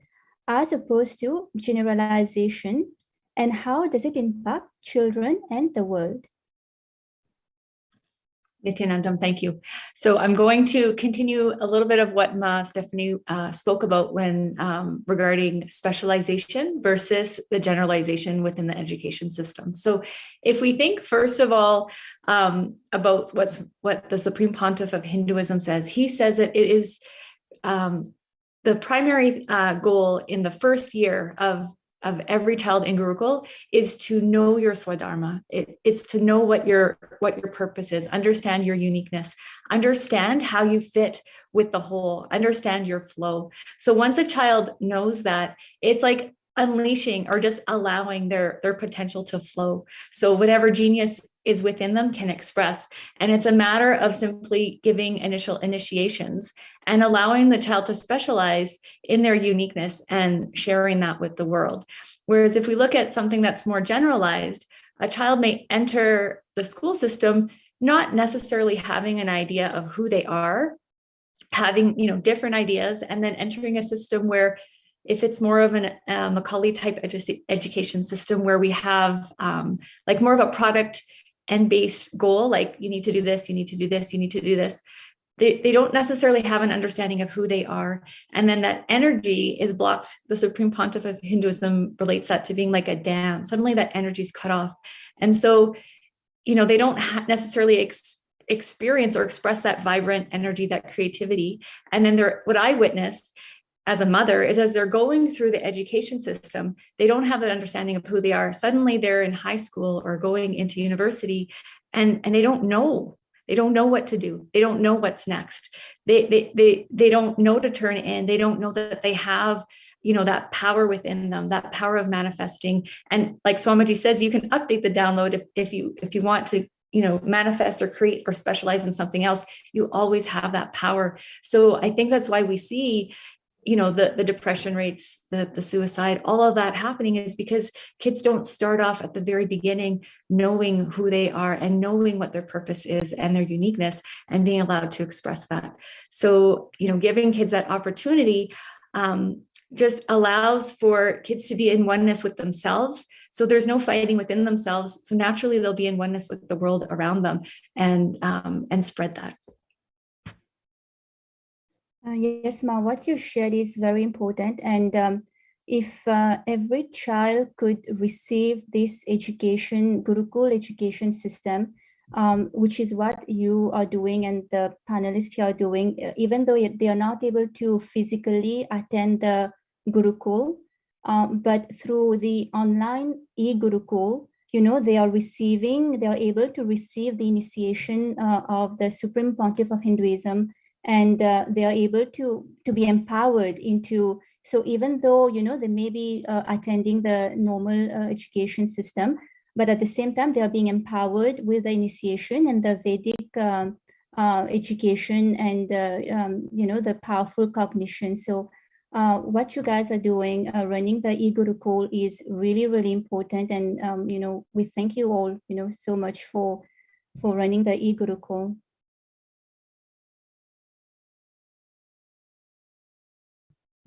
as opposed to generalization, and how does it impact children and the world? Nithyanandam, thank you. So I'm going to continue a little bit of what Ma Stephanie spoke about when regarding specialization versus the generalization within the education system. So if we think first of all about what the Supreme Pontiff of Hinduism says, he says that it is the primary goal in the first year of of every child in Gurukul is to know your Swadharma. It's to know what your purpose is, understand your uniqueness, understand how you fit with the whole, understand your flow. So once a child knows that, it's like unleashing or just allowing their potential to flow. So whatever genius is within them can express. And it's a matter of simply giving initial initiations and allowing the child to specialize in their uniqueness and sharing that with the world. Whereas if we look at something that's more generalized, a child may enter the school system not necessarily having an idea of who they are, having different ideas, and then entering a system where, if it's more of an Macaulay type education system where we have like more of a product and based goal, like you need to do this, you need to do this, you need to do this. They don't necessarily have an understanding of who they are. And then that energy is blocked. The Supreme Pontiff of Hinduism relates that to being like a dam. Suddenly that energy is cut off. And so, they don't necessarily experience or express that vibrant energy, that creativity. And then what I witness as a mother is, as they're going through the education system, they don't have that understanding of who they are. Suddenly they're in high school or going into university, and they don't know. They don't know what to do. They don't know what's next. They don't know to turn in. They don't know that they have, that power within them, that power of manifesting. And like Swamiji says, you can update the download if you want to, manifest or create or specialize in something else. You always have that power. So I think that's why we see, the depression rates, the suicide, all of that happening is because kids don't start off at the very beginning knowing who they are and knowing what their purpose is and their uniqueness and being allowed to express that. So, giving kids that opportunity just allows for kids to be in oneness with themselves. So there's no fighting within themselves. So naturally they'll be in oneness with the world around them and spread that. Yes, Ma, what you shared is very important. And if every child could receive this education, Gurukul education system, which is what you are doing and the panelists here are doing, even though they are not able to physically attend the Gurukul, but through the online e-Gurukul, they are able to receive the initiation of the Supreme Pontiff of Hinduism, and they are able to be empowered into. So even though, they may be attending the normal education system, but at the same time, they are being empowered with the initiation and the Vedic education and, the powerful cognition. So what you guys are doing, running the e-Gurukul is really, really important. And, we thank you all, so much for running the e-Gurukul.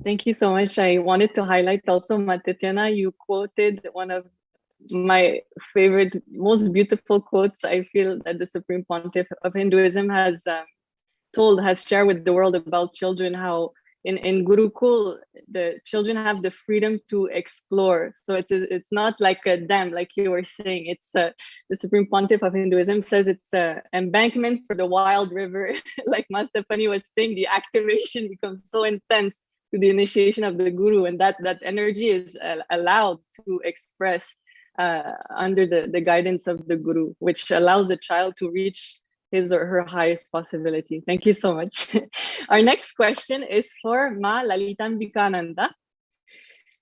Thank you so much. I wanted to highlight also, Nithyananda, you quoted one of my favorite, most beautiful quotes I feel that the Supreme Pontiff of Hinduism has shared with the world about children, how in Gurukul, the children have the freedom to explore. So it's not like a dam, like you were saying. It's the Supreme Pontiff of Hinduism says it's an embankment for the wild river. Like Master Pani was saying, the activation becomes so intense to the initiation of the Guru, and that energy is allowed to express under the guidance of the Guru, which allows the child to reach his or her highest possibility. Thank you so much. Our next question is for Ma Lalitambikananda.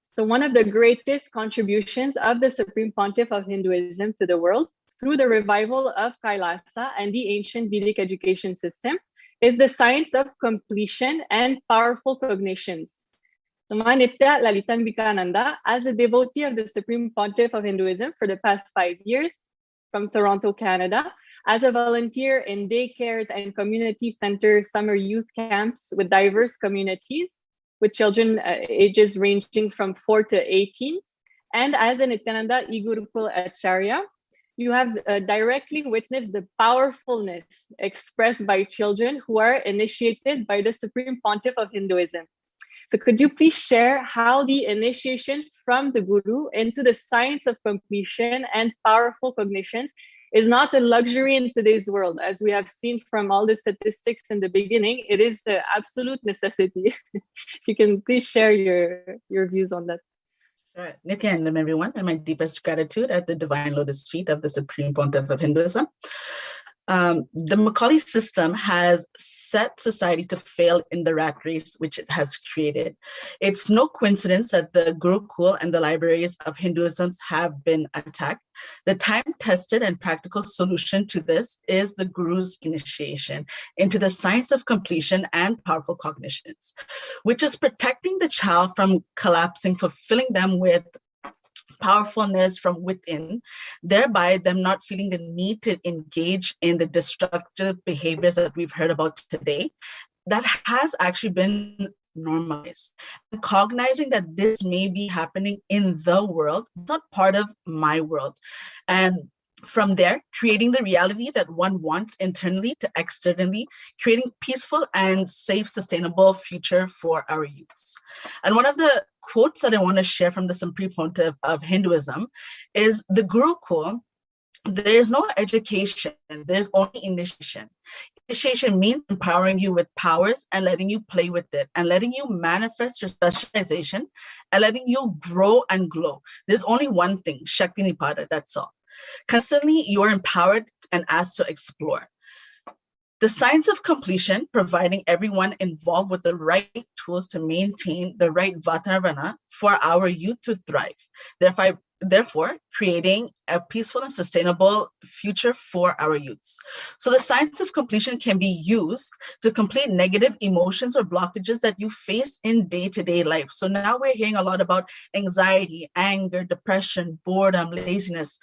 So one of the greatest contributions of the Supreme Pontiff of Hinduism to the world through the revival of Kailasa and the ancient Vedic education system is the science of completion and powerful cognitions. So Ma Nithya Lalitambikananda, as a devotee of the Supreme Pontiff of Hinduism for the past 5 years from Toronto, Canada, as a volunteer in daycares and community center summer youth camps with diverse communities, with children ages ranging from 4 to 18, and as a Nithyananda e-Gurukul Acharya, you have directly witnessed the powerfulness expressed by children who are initiated by the Supreme Pontiff of Hinduism. So could you please share how the initiation from the Guru into the science of completion and powerful cognitions is not a luxury in today's world? As we have seen from all the statistics in the beginning, it is an absolute necessity. If you can please share your views on that. Nithyananda, everyone, and my deepest gratitude at the divine lotus feet of the Supreme Pontiff of Hinduism. The Macaulay system has set society to fail in the rat race which it has created. It's no coincidence that the Gurukul and the libraries of Hinduism have been attacked. The time-tested and practical solution to this is the Guru's initiation into the science of completion and powerful cognitions, which is protecting the child from collapsing, fulfilling them with powerfulness from within, thereby them not feeling the need to engage in the destructive behaviors that we've heard about today. That has actually been normalized. And cognizing that this may be happening in the world, not part of my world. And from there, creating the reality that one wants internally to externally, creating peaceful and safe, sustainable future for our youths. And one of the quotes that I want to share from the Supreme Pontiff of Hinduism is the Gurukul. There's no education, there's only initiation. Initiation means empowering you with powers and letting you play with it and letting you manifest your specialization and letting you grow and glow. There's only one thing, Shakti Nipada, that's all. Constantly, you are empowered and asked to explore. The science of completion, providing everyone involved with the right tools to maintain the right Vatavana for our youth to thrive. Therefore, creating a peaceful and sustainable future for our youths. So the science of completion can be used to complete negative emotions or blockages that you face in day-to-day life. So now we're hearing a lot about anxiety, anger, depression, boredom, laziness,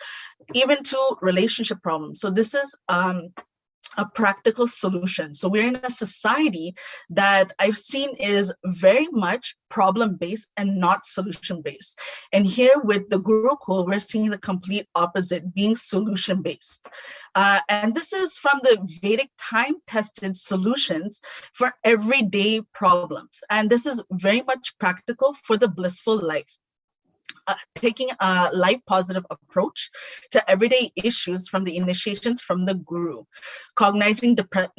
even to relationship problems. So this is a practical solution. So we're in a society that I've seen is very much problem-based and not solution-based. And here with the Gurukul, we're seeing the complete opposite, being solution-based. And this is from the Vedic time-tested solutions for everyday problems. And this is very much practical for the blissful life. Taking a life positive approach to everyday issues from the initiations from the Guru,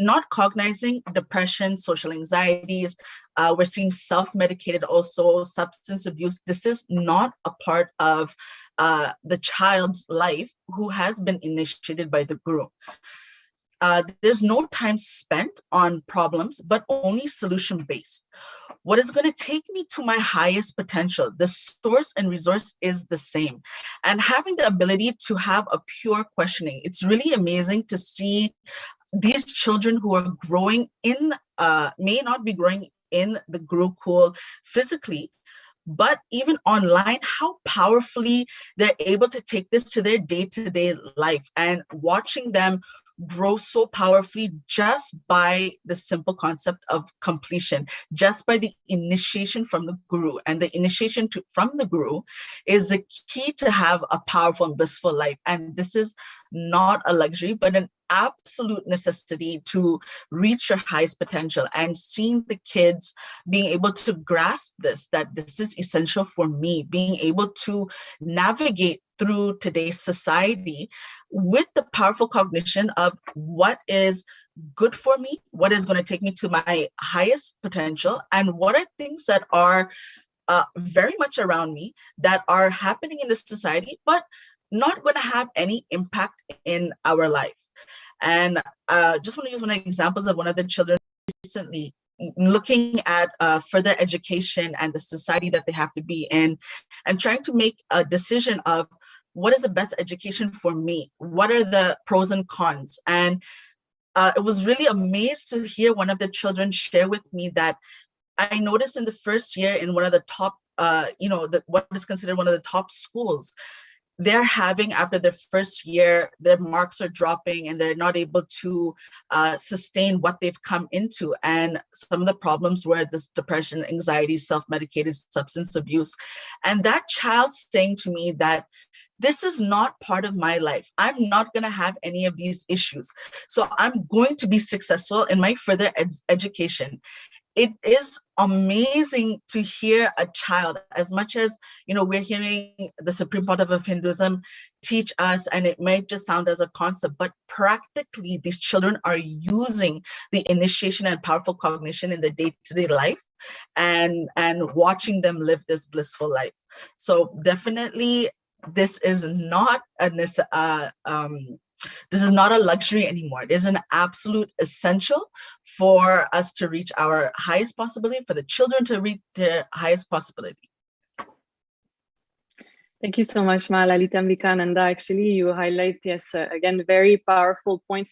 not cognizing depression, social anxieties. We're seeing self-medicated also, substance abuse. This is not a part of the child's life who has been initiated by the Guru. There's no time spent on problems, but only solution-based. What is going to take me to my highest potential? The source and resource is the same. And having the ability to have a pure questioning, it's really amazing to see these children who are growing in, may not be growing in the Gurukul physically, but even online, how powerfully they're able to take this to their day-to-day life, and watching them grow so powerfully just by the simple concept of completion, just by the initiation from the Guru. And the initiation from the Guru is the key to have a powerful and blissful life. And this is not a luxury, but an absolute necessity to reach your highest potential. And seeing the kids being able to grasp this, that this is essential for me, being able to navigate through today's society with the powerful cognition of what is good for me, what is going to take me to my highest potential, and what are things that are very much around me that are happening in this society, but not going to have any impact in our life. And just want to use one of the examples of one of the children recently, looking at further education and the society that they have to be in, and trying to make a decision of what is the best education for me? What are the pros and cons? And it was really amazed to hear one of the children share with me that I noticed in the first year in one of the top, what is considered one of the top schools, they're having, after their first year, their marks are dropping and they're not able to sustain what they've come into. And some of the problems were this depression, anxiety, self-medicated substance abuse. And that child saying to me that this is not part of my life. I'm not going to have any of these issues. So I'm going to be successful in my further education. it is amazing to hear a child, as much as, we're hearing the Supreme Pontiff of Hinduism teach us, and it may just sound as a concept, but practically these children are using the initiation and powerful cognition in their day-to-day life, and watching them live this blissful life. So definitely, this is not this is not a luxury anymore. It is an absolute essential for us to reach our highest possibility, for the children to reach their highest possibility. Thank you so much, Ma Lalita Nithyananda. Actually, you highlight, yes, again, very powerful point,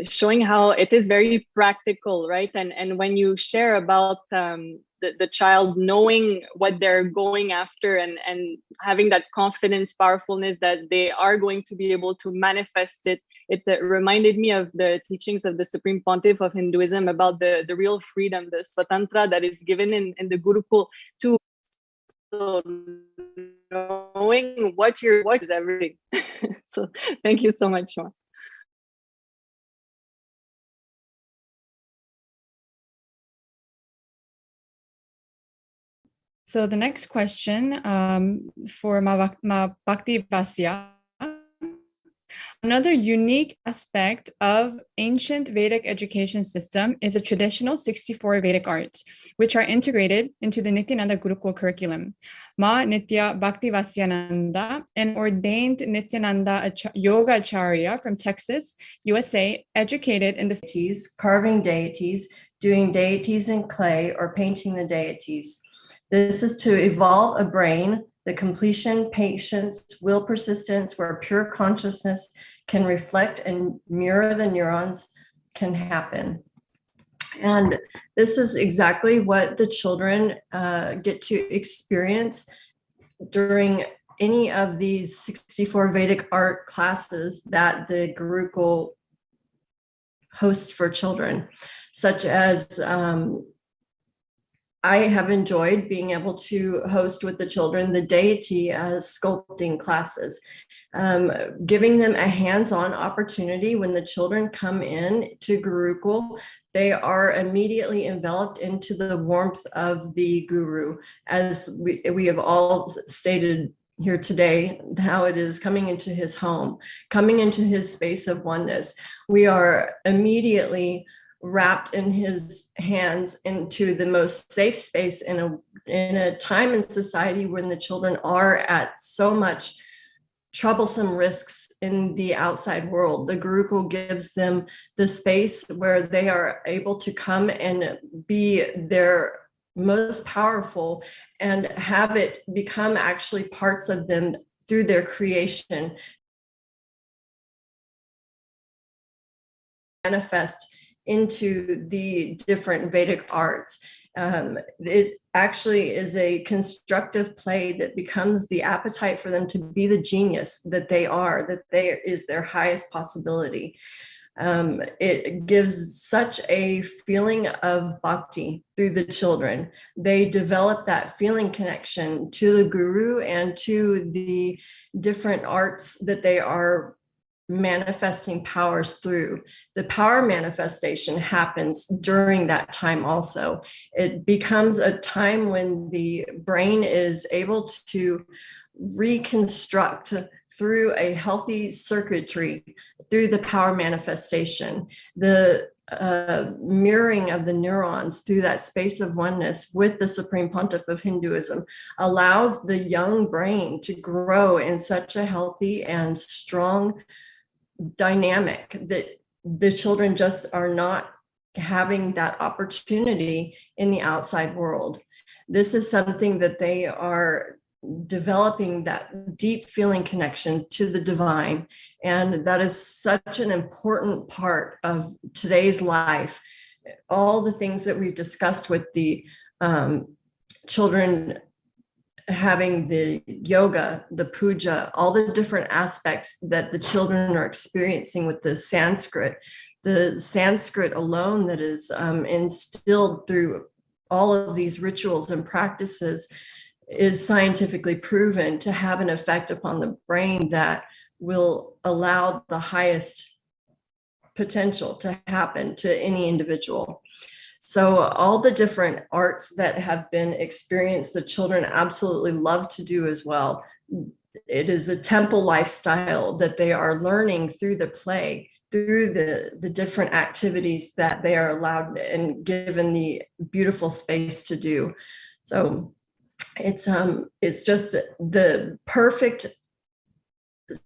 showing how it is very practical, right? And when you share about the child knowing what they're going after, and having that confidence, powerfulness that they are going to be able to manifest it, it reminded me of the teachings of the Supreme Pontiff of Hinduism about the real freedom, the swatantra that is given in the Gurukul to. So knowing what is everything. So thank you so much, Ma. So the next question for Ma Bhakti Vasya. Another unique aspect of ancient Vedic education system is a traditional 64 Vedic arts, which are integrated into the Nithyananda Gurukul curriculum. Ma Nitya Bhakti Vasyananda, an ordained Nithyananda Yoga Acharya from Texas, USA, educated in the carving deities, doing deities in clay, or painting the deities. This is to evolve a brain, the completion, patience, will, persistence, where pure consciousness can reflect and mirror the neurons can happen. And this is exactly what the children get to experience during any of these 64 Vedic art classes that the Gurukul hosts for children, such as I have enjoyed being able to host with the children the deity sculpting classes, giving them a hands-on opportunity. When the children come in to Gurukul, they are immediately enveloped into the warmth of the Guru, as we have all stated here today, how it is coming into his home, coming into his space of oneness. We are immediately wrapped in his hands into the most safe space in a time in society when the children are at so much troublesome risks in the outside world. The Gurukul gives them the space where they are able to come and be their most powerful and have it become actually parts of them through their creation, manifest into the different Vedic arts. It actually is a constructive play that becomes the appetite for them to be the genius that they are, that they is their highest possibility. It gives such a feeling of bhakti through the children. They develop that feeling connection to the Guru and to the different arts that they are manifesting powers through. The power manifestation happens during that time also. It becomes a time when the brain is able to reconstruct through a healthy circuitry through the power manifestation. The mirroring of the neurons through that space of oneness with the Supreme Pontiff of Hinduism allows the young brain to grow in such a healthy and strong dynamic that the children just are not having that opportunity in the outside world. This is something that they are developing, that deep feeling connection to the divine. And that is such an important part of today's life. All the things that we've discussed with the children having the yoga, the puja, all the different aspects that the children are experiencing with the Sanskrit alone that is instilled through all of these rituals and practices is scientifically proven to have an effect upon the brain that will allow the highest potential to happen to any individual. So all the different arts that have been experienced, the children absolutely love to do as well. It is a temple lifestyle that they are learning through the play, through the different activities that they are allowed and given the beautiful space to do. So it's just the perfect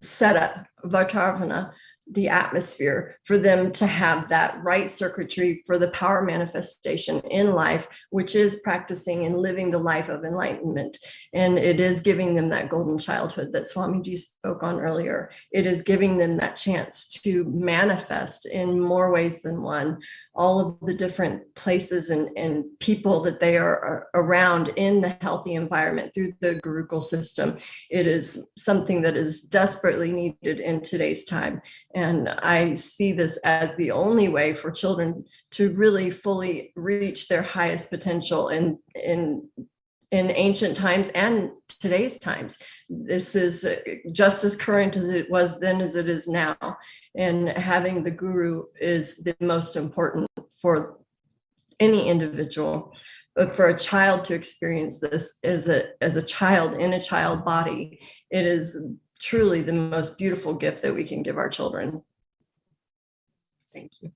setup, Vartavana, the atmosphere for them to have that right circuitry for the power manifestation in life, which is practicing and living the life of enlightenment. And it is giving them that golden childhood that Swamiji spoke on earlier. It is giving them that chance to manifest in more ways than one, all of the different places and people that they are around in the healthy environment through the Gurukul system. It is something that is desperately needed in today's time. And I see this as the only way for children to really fully reach their highest potential in ancient times and today's times. This is just as current as it was then as it is now. And having the guru is the most important for any individual. But for a child to experience this as a child in a child body, it is truly the most beautiful gift that we can give our children. Thank you.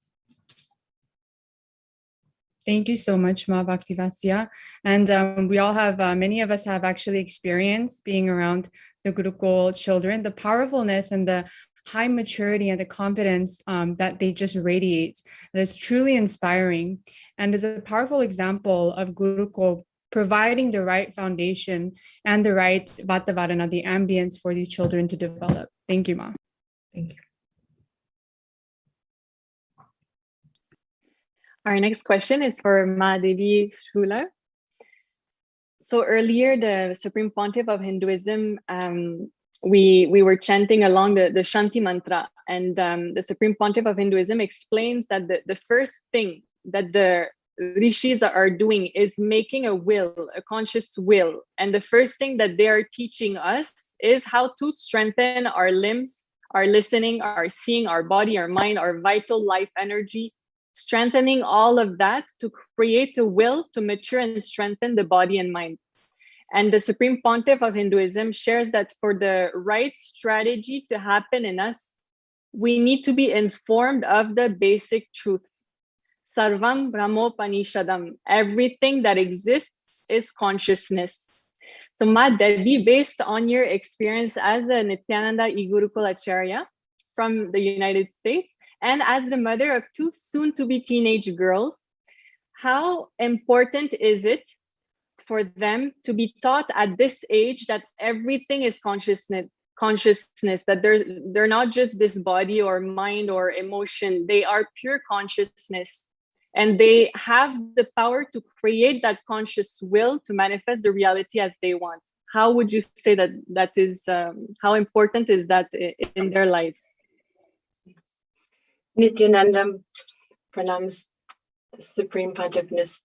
Thank you so much, Ma Bhaktivatsia. And we all have, many of us have actually experienced being around the Gurukul children, the powerfulness and the high maturity and the confidence that they just radiate. That is truly inspiring and is a powerful example of Gurukul providing the right foundation and the right Vatavadana, the ambience for these children to develop. Thank you, Ma. Thank you. Our next question is for Ma Devi Shular. So earlier, the Supreme Pontiff of Hinduism, we were chanting along the Shanti mantra, and the Supreme Pontiff of Hinduism explains that the first thing that the rishis are doing is making a will, a conscious will. And the first thing that they are teaching us is how to strengthen our limbs, our listening, our seeing, our body, our mind, our vital life energy, strengthening all of that to create a will to mature and strengthen the body and mind. And the Supreme Pontiff of Hinduism shares that for the right strategy to happen in us, we need to be informed of the basic truths. Sarvam Brahmopanishadam. Everything that exists is consciousness. So Ma Devi, based on your experience as a Nithyananda Gurukul Acharya from the United States, and as the mother of two soon-to-be teenage girls, how important is it for them to be taught at this age that everything is consciousness, that they're not just this body or mind or emotion, they are pure consciousness. And they have the power to create that conscious will to manifest the reality as they want. How would you say that is, how important is that in their lives? Nithyananda, pranams, Supreme Pontiff's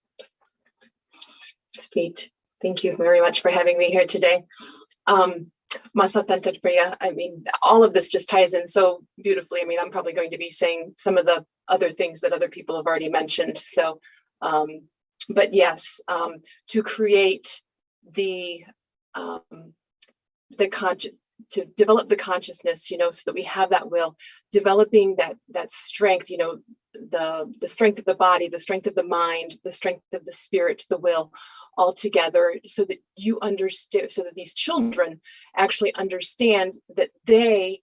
feet. Thank you very much for having me here today. Maswatan Priya, I mean, all of this just ties in so beautifully. I mean, I'm probably going to be saying some of the other things that other people have already mentioned. So, but yes, to create to develop the consciousness, you know, so that we have that will, developing that strength, you know, the strength of the body, the strength of the mind, the strength of the spirit, the will, all together, so that you understand, so that these children actually understand that they,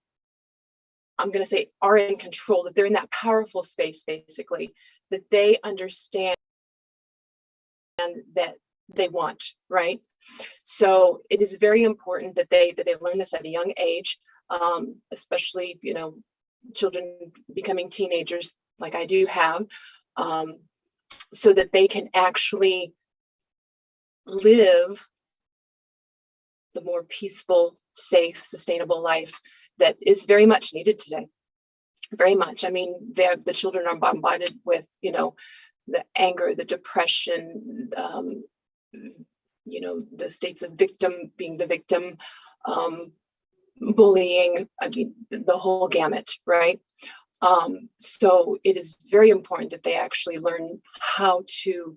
I'm going to say, are in control, that they're in that powerful space, basically, that they understand that they want, right? So it is very important that they learn this at a young age, especially, you know, children becoming teenagers like I do have, so that they can actually live the more peaceful, safe, sustainable life that is very much needed today. Very much. I mean, the children are bombarded with, you know, the anger, the depression, you know, the states of being the victim, bullying, I mean, the whole gamut, right? So it is very important that they actually learn how to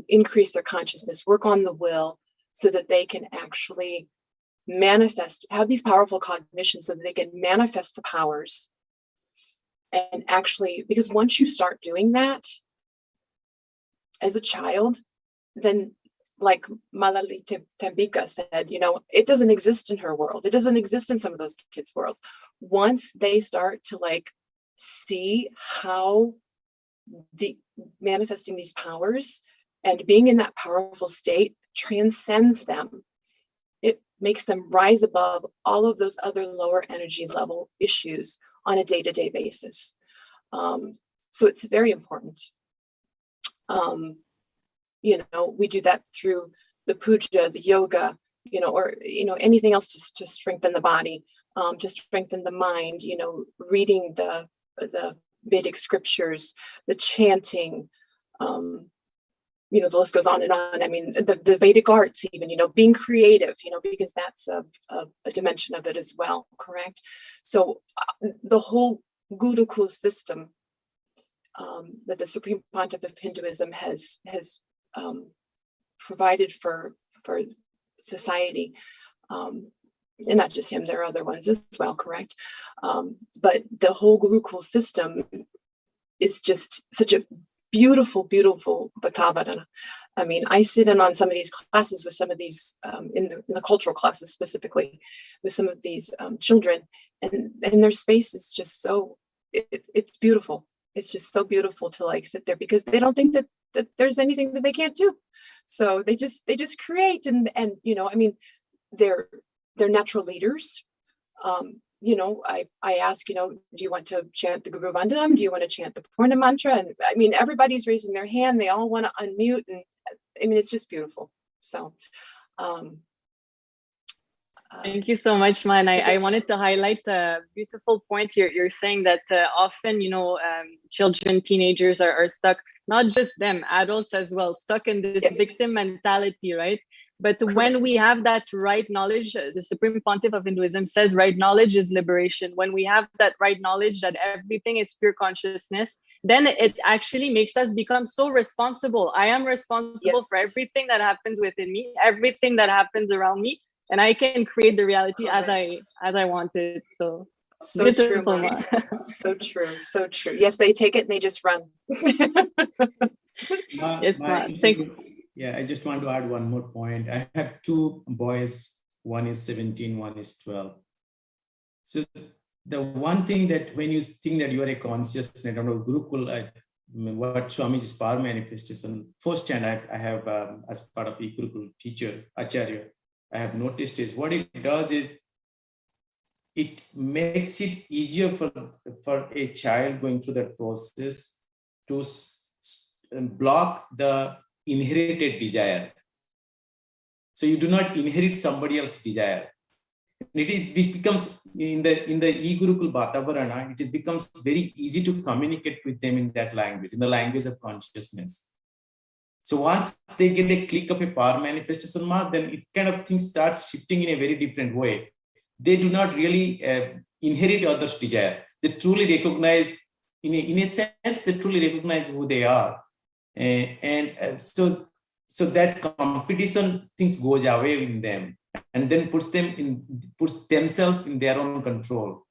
increase their consciousness, work on the will, so that they can actually manifest, have these powerful cognitions so that they can manifest the powers. And actually, because once you start doing that as a child, then like Malali Tambika said, you know, it doesn't exist in her world. It doesn't exist in some of those kids' worlds. Once they start to like see how the manifesting these powers and being in that powerful state transcends them, it makes them rise above all of those other lower energy level issues on a day-to-day basis. So it's very important. You know, we do that through the puja, the yoga, you know, or, you know, anything else to strengthen the body, to strengthen the mind, you know, reading the Vedic scriptures, the chanting, you know, the list goes on and on. I mean, the Vedic arts even, you know, being creative, you know, because that's a dimension of it as well, correct? So the whole Gurukul system that the Supreme Pontiff of Hinduism has provided for society, and not just him, there are other ones as well, correct? But the whole Gurukul system is just such a beautiful, beautiful Vatavadana. I mean, I sit in on some of these classes with some of these, in the cultural classes specifically, with some of these children, and their space is just so, it's beautiful. It's just so beautiful to like sit there because they don't think that there's anything that they can't do. So they just create and you know, I mean, they're natural leaders. You know, I ask, you know, do you want to chant the Guru Vandanam? Do you want to chant the Purna mantra? And I mean, everybody's raising their hand. They all want to unmute. And I mean, it's just beautiful. So, thank you so much, man. I wanted to highlight a beautiful point here. You're saying that often, you know, children, teenagers are stuck, not just them, adults as well, stuck in this victim mentality, right? But when we have that right knowledge, the Supreme Pontiff of Hinduism says right knowledge is liberation. When we have that right knowledge that everything is pure consciousness, then it actually makes us become so responsible. I am responsible for everything that happens within me, everything that happens around me, and I can create the reality as I want it. So true, Mom. So true, so true. Yes, they take it and they just run. Yes, yeah, I just want to add one more point. I have two boys, one is 17, one is 12. So the one thing that when you think that you are a conscious net of Gurukul, what Swamiji's power manifestation, firsthand I have as part of the Gurukul teacher, Acharya, I have noticed is what it does is it makes it easier for a child going through that process to block the inherited desire. So you do not inherit somebody else's desire. It becomes in the e-Gurukul Bhatavarana, it becomes very easy to communicate with them in that language, in the language of consciousness. So once they get a click of a power manifestation mark, then it kind of things starts shifting in a very different way. They do not really inherit others' desire. They truly recognize, in a sense, they truly recognize who they are. So that competition things goes away in them and then puts themselves in their own control.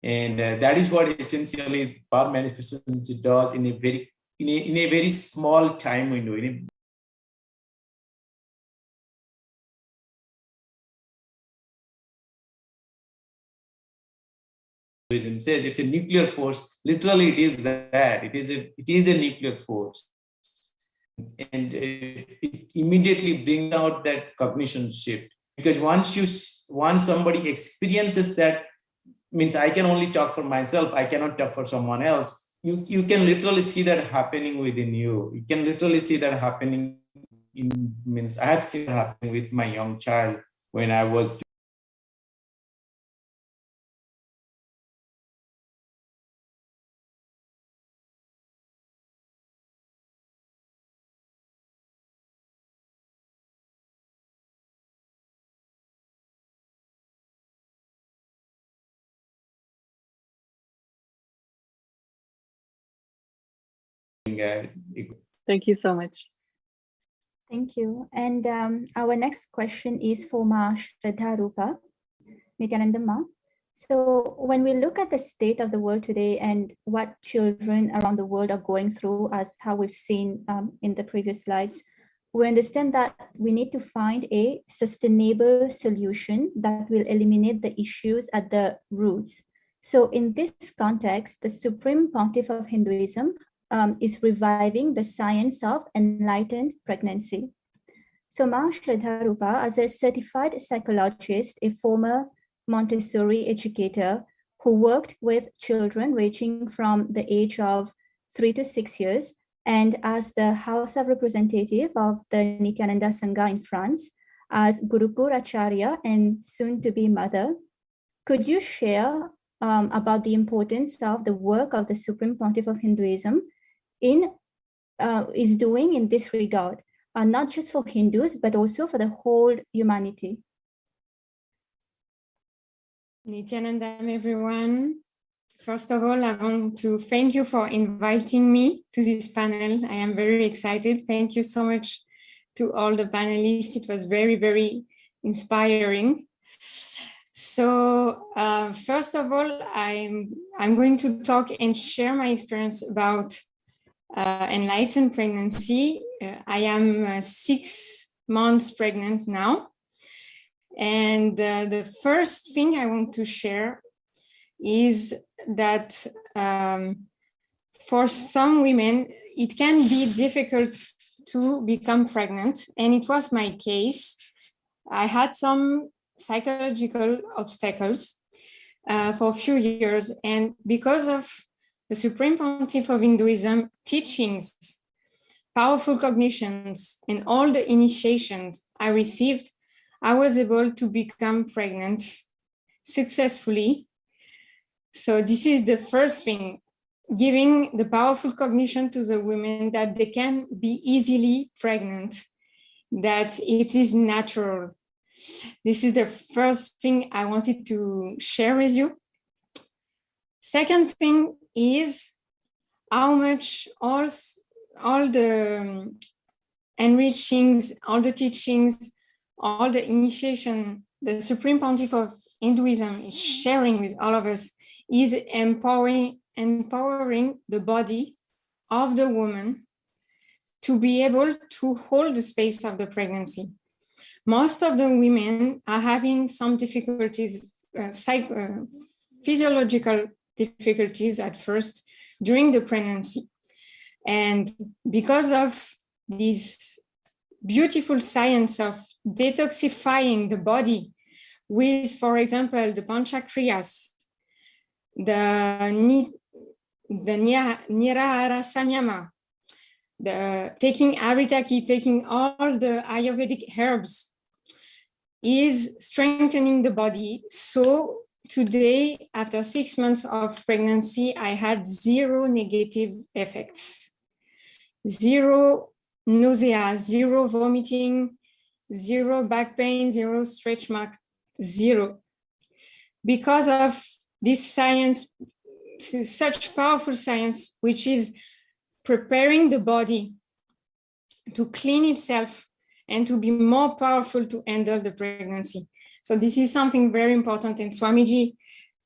And that is what essentially power manifestation does in a very small time window. Says it's a nuclear force. Literally, it is that. It is a nuclear force, and it immediately brings out that cognition shift. Because once somebody experiences that, means I can only talk for myself. I cannot talk for someone else. You can literally see that happening within you. You can literally see that happening means I have seen it happening with my young child when I was being a Thank you so much. Thank you. And our next question is for Ma Shraddha Rupa, Nithyananda Ma. So when we look at the state of the world today and what children around the world are going through, as how we've seen in the previous slides, we understand that we need to find a sustainable solution that will eliminate the issues at the roots. So in this context, the Supreme Pontiff of Hinduism is reviving the science of enlightened pregnancy. So Ma Shraddha Rupa, as a certified psychologist, a former Montessori educator who worked with children ranging from the age of 3 to 6 years, and as the House of Representative of the Nithyananda Sangha in France, as Gurukul Acharya and soon-to-be mother, could you share about the importance of the work of the Supreme Pontiff of Hinduism is doing in this regard, not just for Hindus, but also for the whole humanity? Nithyanandam, everyone. First of all, I want to thank you for inviting me to this panel. I am very excited. Thank you so much to all the panelists. It was very, very inspiring. So first of all, I'm going to talk and share my experience about enlightened pregnancy. I am 6 months pregnant now. And the first thing I want to share is that for some women, it can be difficult to become pregnant. And it was my case. I had some psychological obstacles for a few years. And because of the Supreme Pontiff of Hinduism teachings, powerful cognitions, and all the initiations I received, I was able to become pregnant successfully. So this is the first thing, giving the powerful cognition to the women that they can be easily pregnant, that it is natural. This is the first thing I wanted to share with you. Second thing is how much all the enrichings, all the teachings, all the initiation the Supreme Pontiff of Hinduism is sharing with all of us is empowering the body of the woman to be able to hold the space of the pregnancy. Most of the women are having some difficulties, physiological difficulties at first during the pregnancy. And because of this beautiful science of detoxifying the body with, for example, the Panchakriyas, the Nirahara Samyama, the taking Aritaki, taking all the Ayurvedic herbs, is strengthening the body. So today, after 6 months of pregnancy, I had 0 negative effects, 0 nausea, 0 vomiting, 0 back pain, 0 stretch mark, 0. Because of this science, such powerful science, which is preparing the body to clean itself and to be more powerful to handle the pregnancy. So this is something very important. And Swamiji,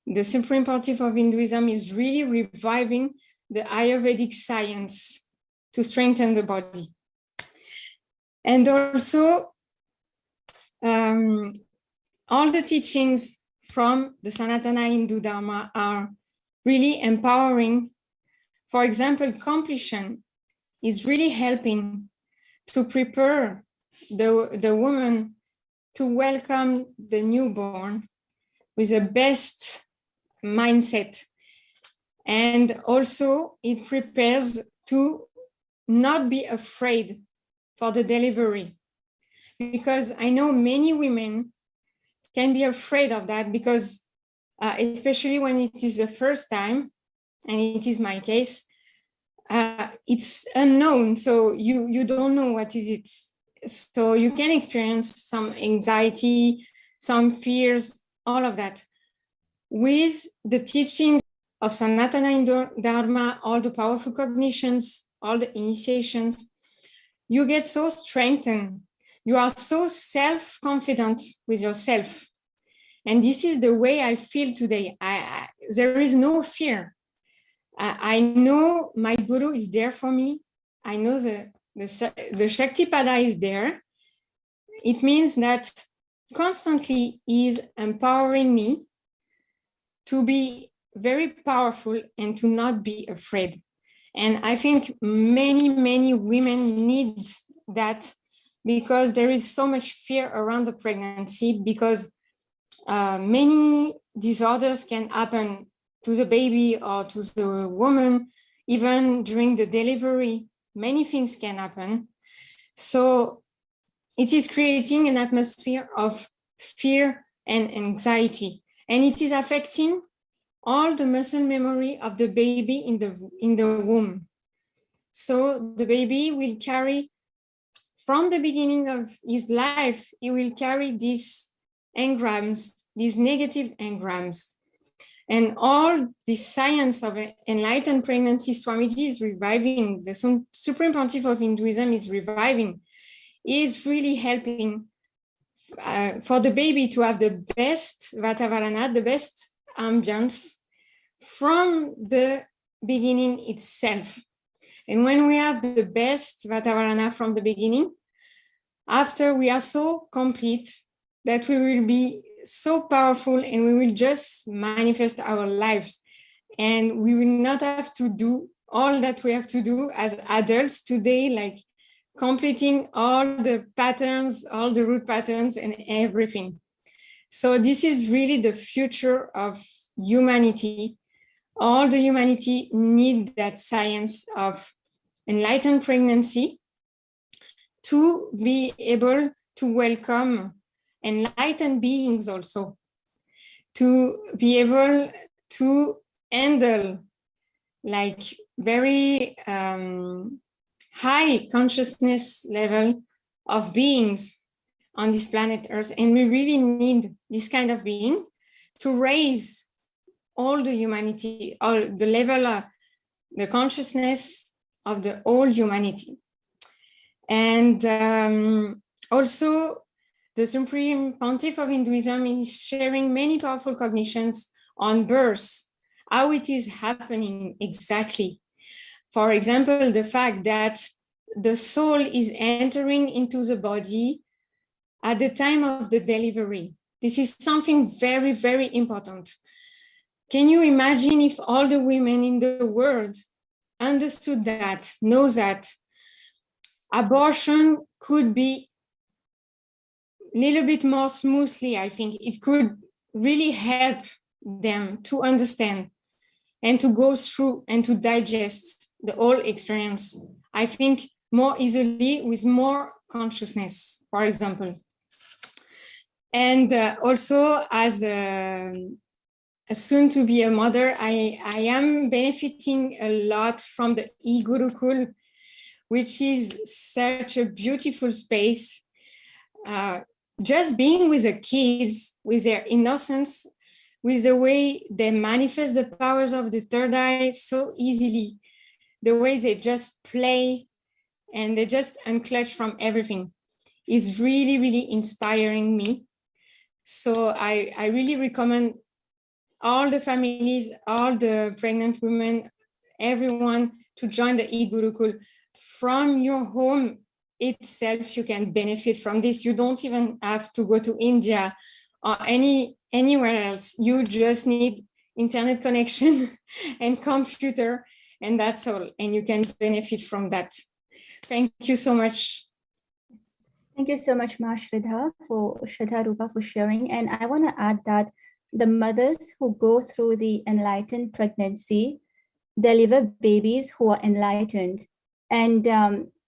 the Supreme Pontiff of Hinduism, is really reviving the Ayurvedic science to strengthen the body. And also, all the teachings from the Sanatana Hindu Dharma are really empowering. For example, completion is really helping to prepare the woman to welcome the newborn with the best mindset. And also it prepares to not be afraid for the delivery. Because I know many women can be afraid of that because especially when it is the first time, and it is my case, it's unknown. So you don't know what is it. So you can experience some anxiety, some fears, all of that. With the teachings of Sanatana Hindu Dharma, all the powerful cognitions, all the initiations, you get so strengthened. You are so self-confident with yourself. And this is the way I feel today. There is no fear. I know my guru is there for me. I know the Shaktipada is there. It means that constantly is empowering me to be very powerful and to not be afraid. And I think many, many women need that, because there is so much fear around the pregnancy, because many disorders can happen to the baby or to the woman, even during the delivery. Many things can happen. So it is creating an atmosphere of fear and anxiety, and it is affecting all the muscle memory of the baby in the womb. So the baby will carry, from the beginning of his life, he will carry these engrams, these negative engrams. And all the science of enlightened pregnancy, Swamiji is reviving, the Supreme Pontiff of Hinduism is reviving, is really helping for the baby to have the best Vatavarana, the best ambience from the beginning itself. And when we have the best Vatavarana from the beginning, after we are so complete that we will be so powerful and we will just manifest our lives. And we will not have to do all that we have to do as adults today, like completing all the patterns, all the root patterns and everything. So this is really the future of humanity. All the humanity need that science of enlightened pregnancy to be able to welcome enlightened beings, also to be able to handle like very high consciousness level of beings on this planet Earth. And we really need this kind of being to raise all the humanity, all the level of the consciousness of the whole humanity. And also the Supreme Pontiff of Hinduism is sharing many powerful cognitions on birth, how it is happening exactly. For example, the fact that the soul is entering into the body at the time of the delivery. This is something very, very important. Can you imagine if all the women in the world understood that, know that abortion could be a little bit more smoothly? I think it could really help them to understand and to go through and to digest the whole experience, I think, more easily with more consciousness, for example. And also as soon to be a mother, I am benefiting a lot from the e-Gurukul, which is such a beautiful space. Just being with the kids, with their innocence, with the way they manifest the powers of the third eye so easily, the way they just play and they just unclutch from everything is really, really inspiring me. So I really recommend all the families, all the pregnant women, everyone to join the e-Gurukul. From your home itself, you can benefit from this. You don't even have to go to India or anywhere else. You just need internet connection and computer, and that's all. And you can benefit from that. Thank you so much. Thank you so much, Ma Shraddha Rupa, for sharing. And I want to add that the mothers who go through the enlightened pregnancy deliver babies who are enlightened. And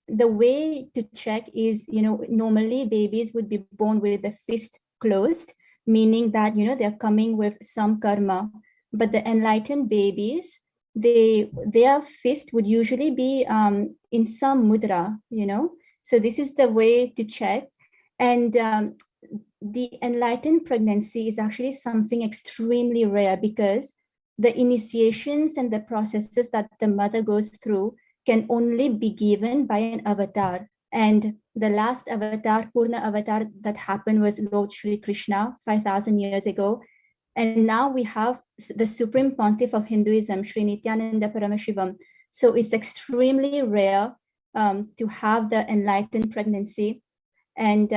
the way to check is, normally babies would be born with the fist closed, meaning that, they're coming with some karma. But the enlightened babies, their fist would usually be in some mudra, So this is the way to check. And the enlightened pregnancy is actually something extremely rare, because the initiations and the processes that the mother goes through can only be given by an avatar. And the last avatar, Purna avatar, that happened was Lord Shri Krishna 5,000 years ago. And now we have the Supreme Pontiff of Hinduism, Sri Nithyananda Paramashivam. So it's extremely rare to have the enlightened pregnancy. And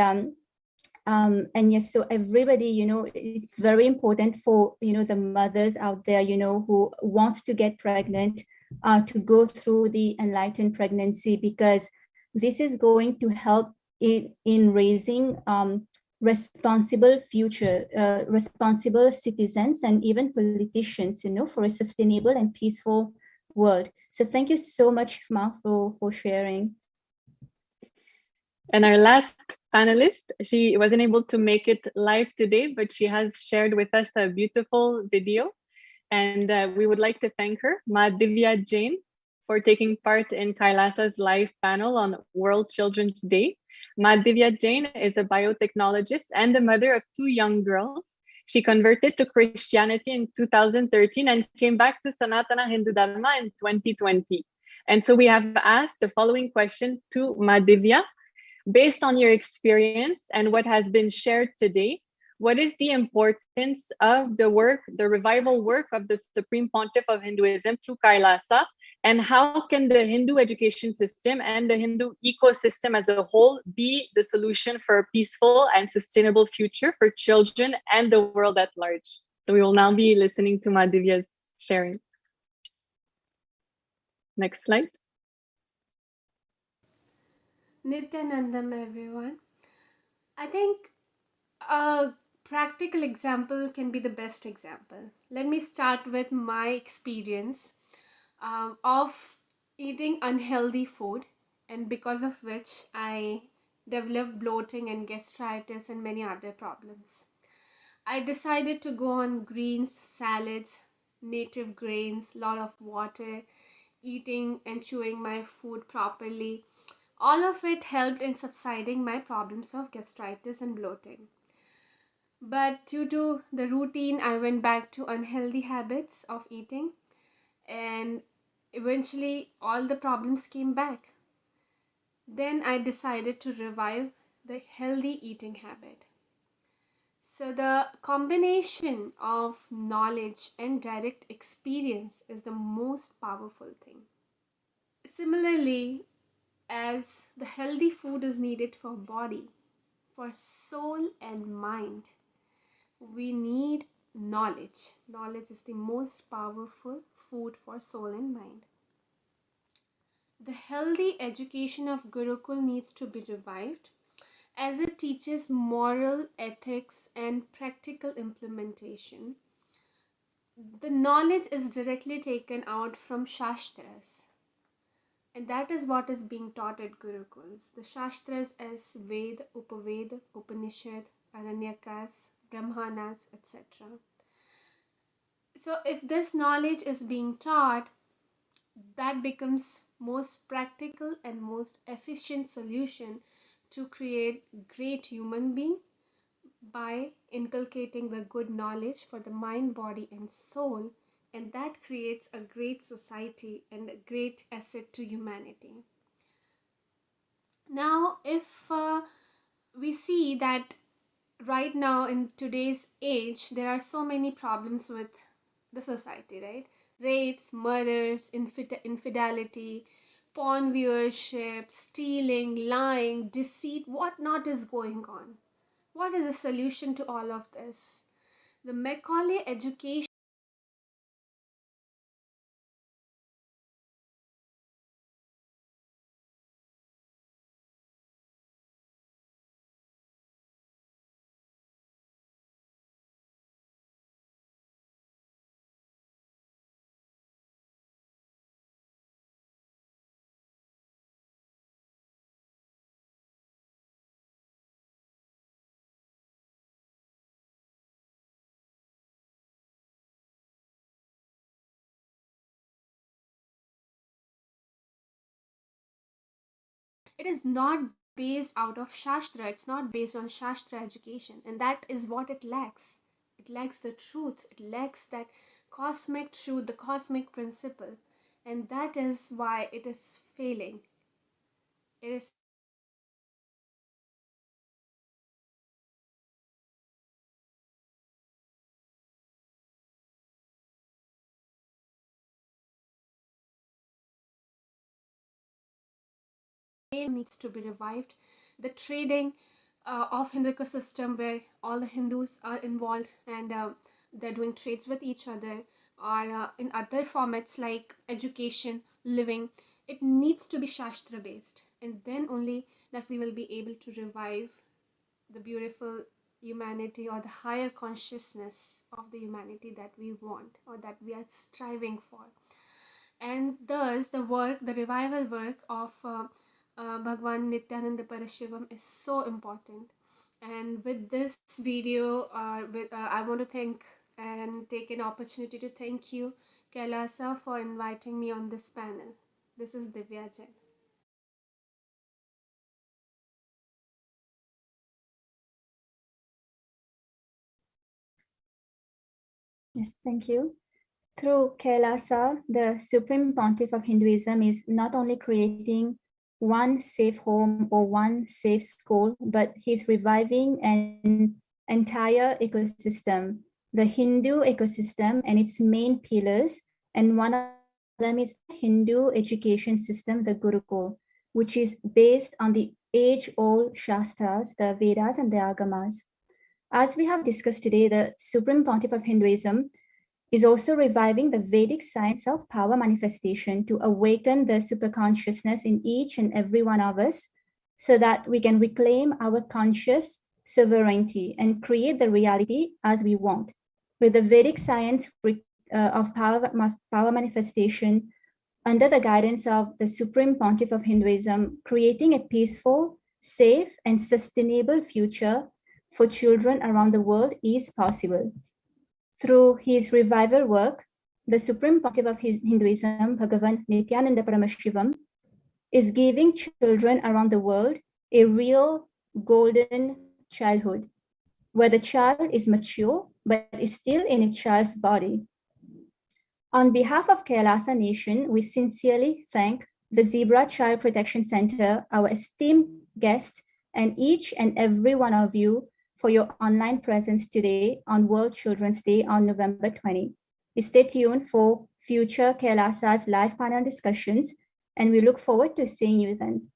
yes, so everybody, it's very important for, the mothers out there, who wants to get pregnant, to go through the enlightened pregnancy, because this is going to help in raising responsible future, responsible citizens and even politicians, for a sustainable and peaceful world. So thank you so much, Ma, for sharing. And our last panelist, she wasn't able to make it live today, but she has shared with us a beautiful video. And we would like to thank her, Ma Divya Jain, for taking part in Kailasa's live panel on World Children's Day. Ma Divya Jain is a biotechnologist and the mother of 2 young girls. She converted to Christianity in 2013 and came back to Sanatana Hindu Dharma in 2020. And so we have asked the following question to Ma Divya. Based on your experience and what has been shared today, what is the importance of the revival work of the Supreme Pontiff of Hinduism through Kailasa, and how can the Hindu education system and the Hindu ecosystem as a whole be the solution for a peaceful and sustainable future for children and the world at large? So we will now be listening to Ma Divya's sharing. Next slide. Nithyanandam, everyone. I think a practical example can be the best example. Let me start with my experience of eating unhealthy food, and because of which I developed bloating and gastritis and many other problems. I decided to go on greens, salads, native grains, lot of water, eating and chewing my food properly. All of it helped in subsiding my problems of gastritis and bloating. But due to the routine, I went back to unhealthy habits of eating, and eventually all the problems came back. Then I decided to revive the healthy eating habit. So the combination of knowledge and direct experience is the most powerful thing. Similarly, as the healthy food is needed for body, for soul and mind, we need knowledge. Knowledge is the most powerful food for soul and mind. The healthy education of Gurukul needs to be revived, as it teaches moral ethics and practical implementation. The knowledge is directly taken out from Shastras, and that is what is being taught at Gurukuls. The Shastras as Ved, Upaved, Upanishad, Aranyakas, Brahmanas, etc. So if this knowledge is being taught, that becomes most practical and most efficient solution to create great human being by inculcating the good knowledge for the mind, body and soul, and that creates a great society and a great asset to humanity. Now if we see that right now in today's age there are so many problems with the society, right? Rapes, murders, infidelity, porn viewership, stealing, lying, deceit, what not is going on. What is the solution to all of this? The Macaulay education it is not based out of Shastra, it's not based on Shastra education, and that is what it lacks. It lacks the truth, it lacks that cosmic truth, the cosmic principle. And that is why it is failing. It is needs to be revived. The trading of Hindu ecosystem, where all the Hindus are involved and they're doing trades with each other, or in other formats like education, living, it needs to be Shastra based, and then only that we will be able to revive the beautiful humanity or the higher consciousness of the humanity that we want or that we are striving for. And thus the revival work of Bhagwan Nithyananda Parashivam is so important. And with this video, I want to thank and take an opportunity to thank you, Kailasa, for inviting me on this panel. This is Divya Jain. Yes, thank you. Through Kailasa, the Supreme Pontiff of Hinduism is not only creating one safe home or one safe school, but he's reviving an entire ecosystem, the Hindu ecosystem and its main pillars. And one of them is the Hindu education system, the Gurukul, which is based on the age-old Shastras, the Vedas and the Agamas. As we have discussed today, the Supreme Pontiff of Hinduism is also reviving the Vedic science of power manifestation to awaken the superconsciousness in each and every one of us so that we can reclaim our conscious sovereignty and create the reality as we want. With the Vedic science of power manifestation under the guidance of the Supreme Pontiff of Hinduism, creating a peaceful, safe, and sustainable future for children around the world is possible. Through his revival work, the Supreme Pontiff of Hinduism, Bhagavan Nithyananda Paramashivam, is giving children around the world a real golden childhood, where the child is mature but is still in a child's body. On behalf of Kailasa Nation, we sincerely thank the Zebra Child Protection Center, our esteemed guest, and each and every one of you for your online presence today on World Children's Day on November 20. Stay tuned for future Kailasa's live panel discussions, and we look forward to seeing you then.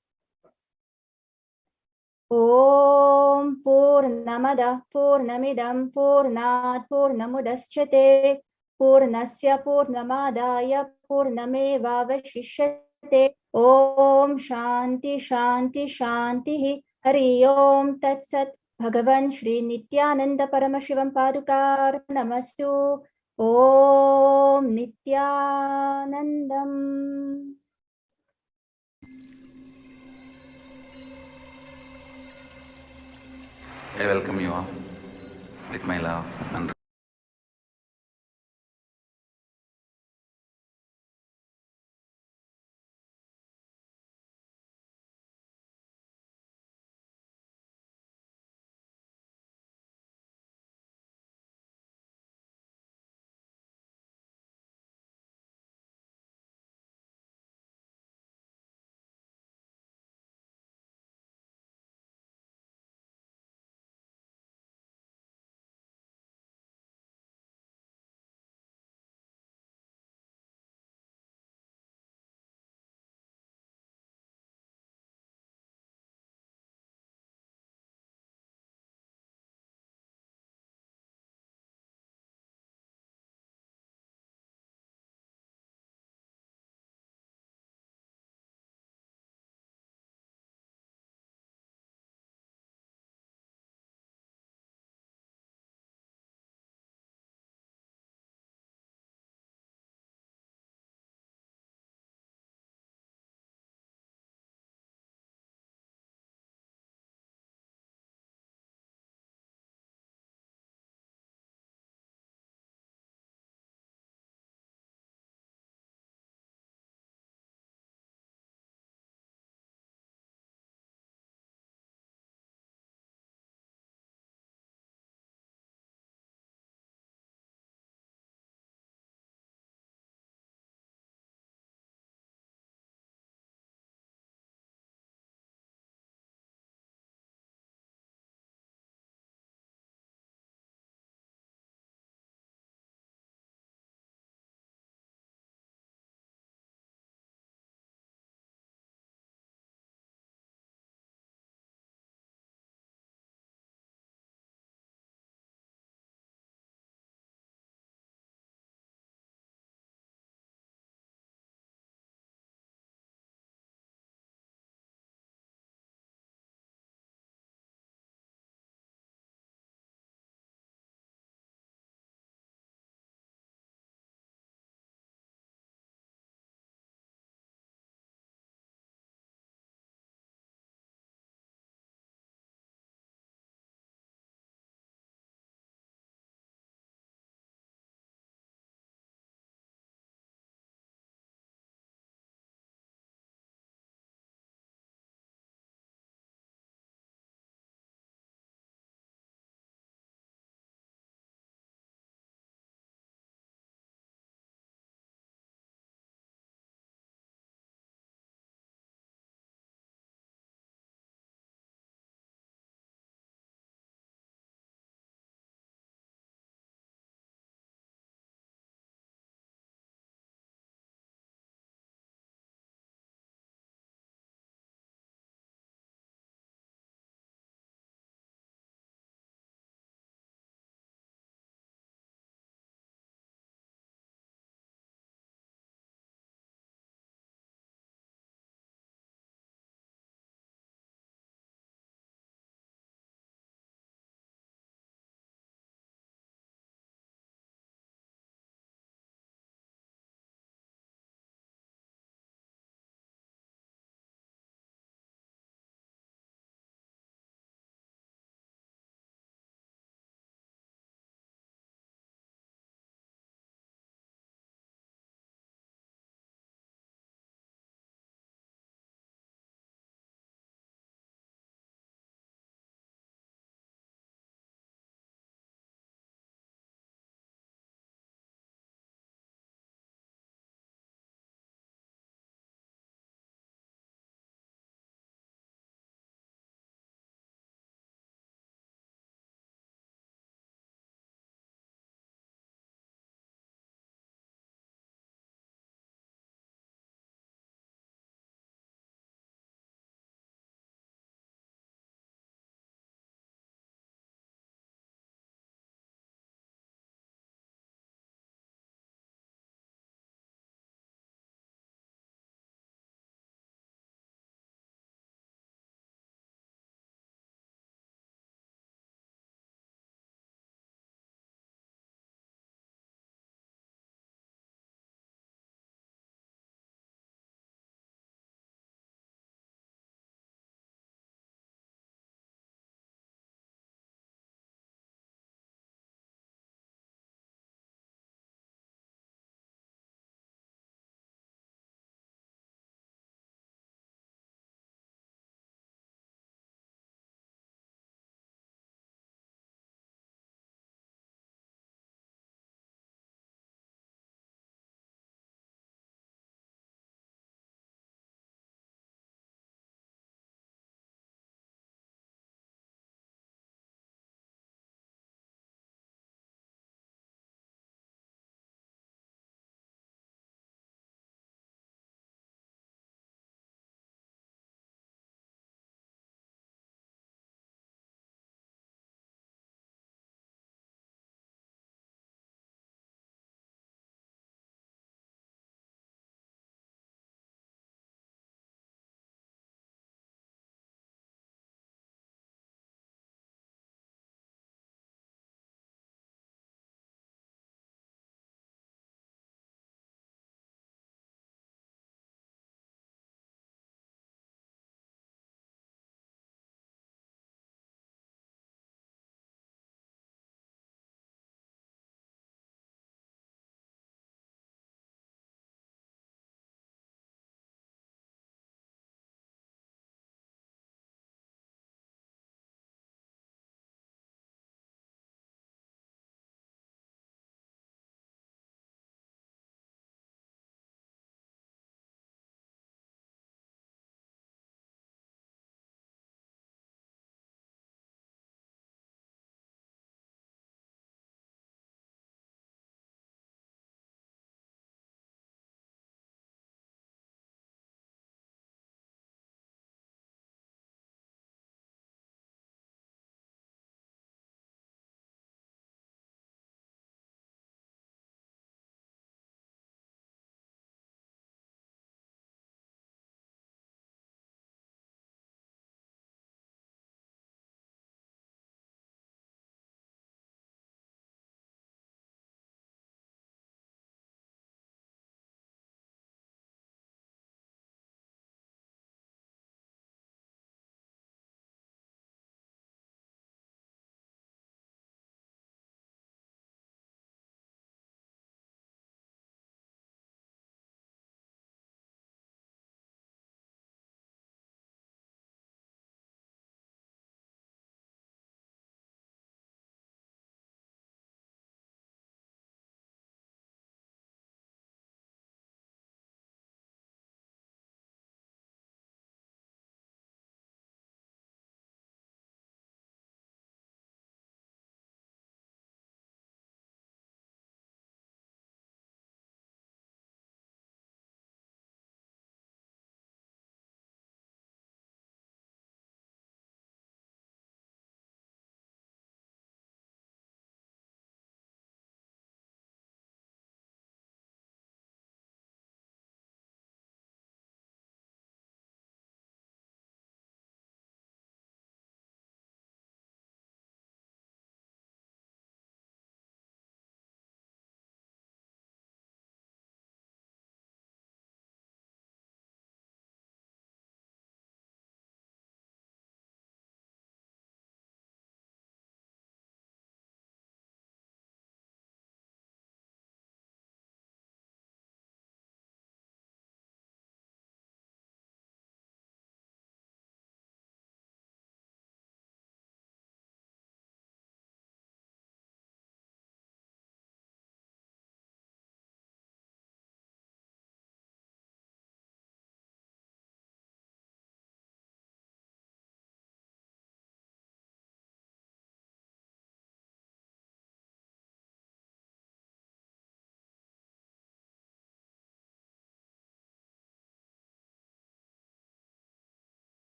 Om Purnamada Purnamidam Purnat Purnamudashyate Purnasya Purnamadaya Purnameva Vashishyate Om Shanti Shanti Shanti Hari Om Tat Sat Bhagavan Shri Nithyananda Paramashivam Padukar Namastu Om Nithyanandam. I welcome you all with my love and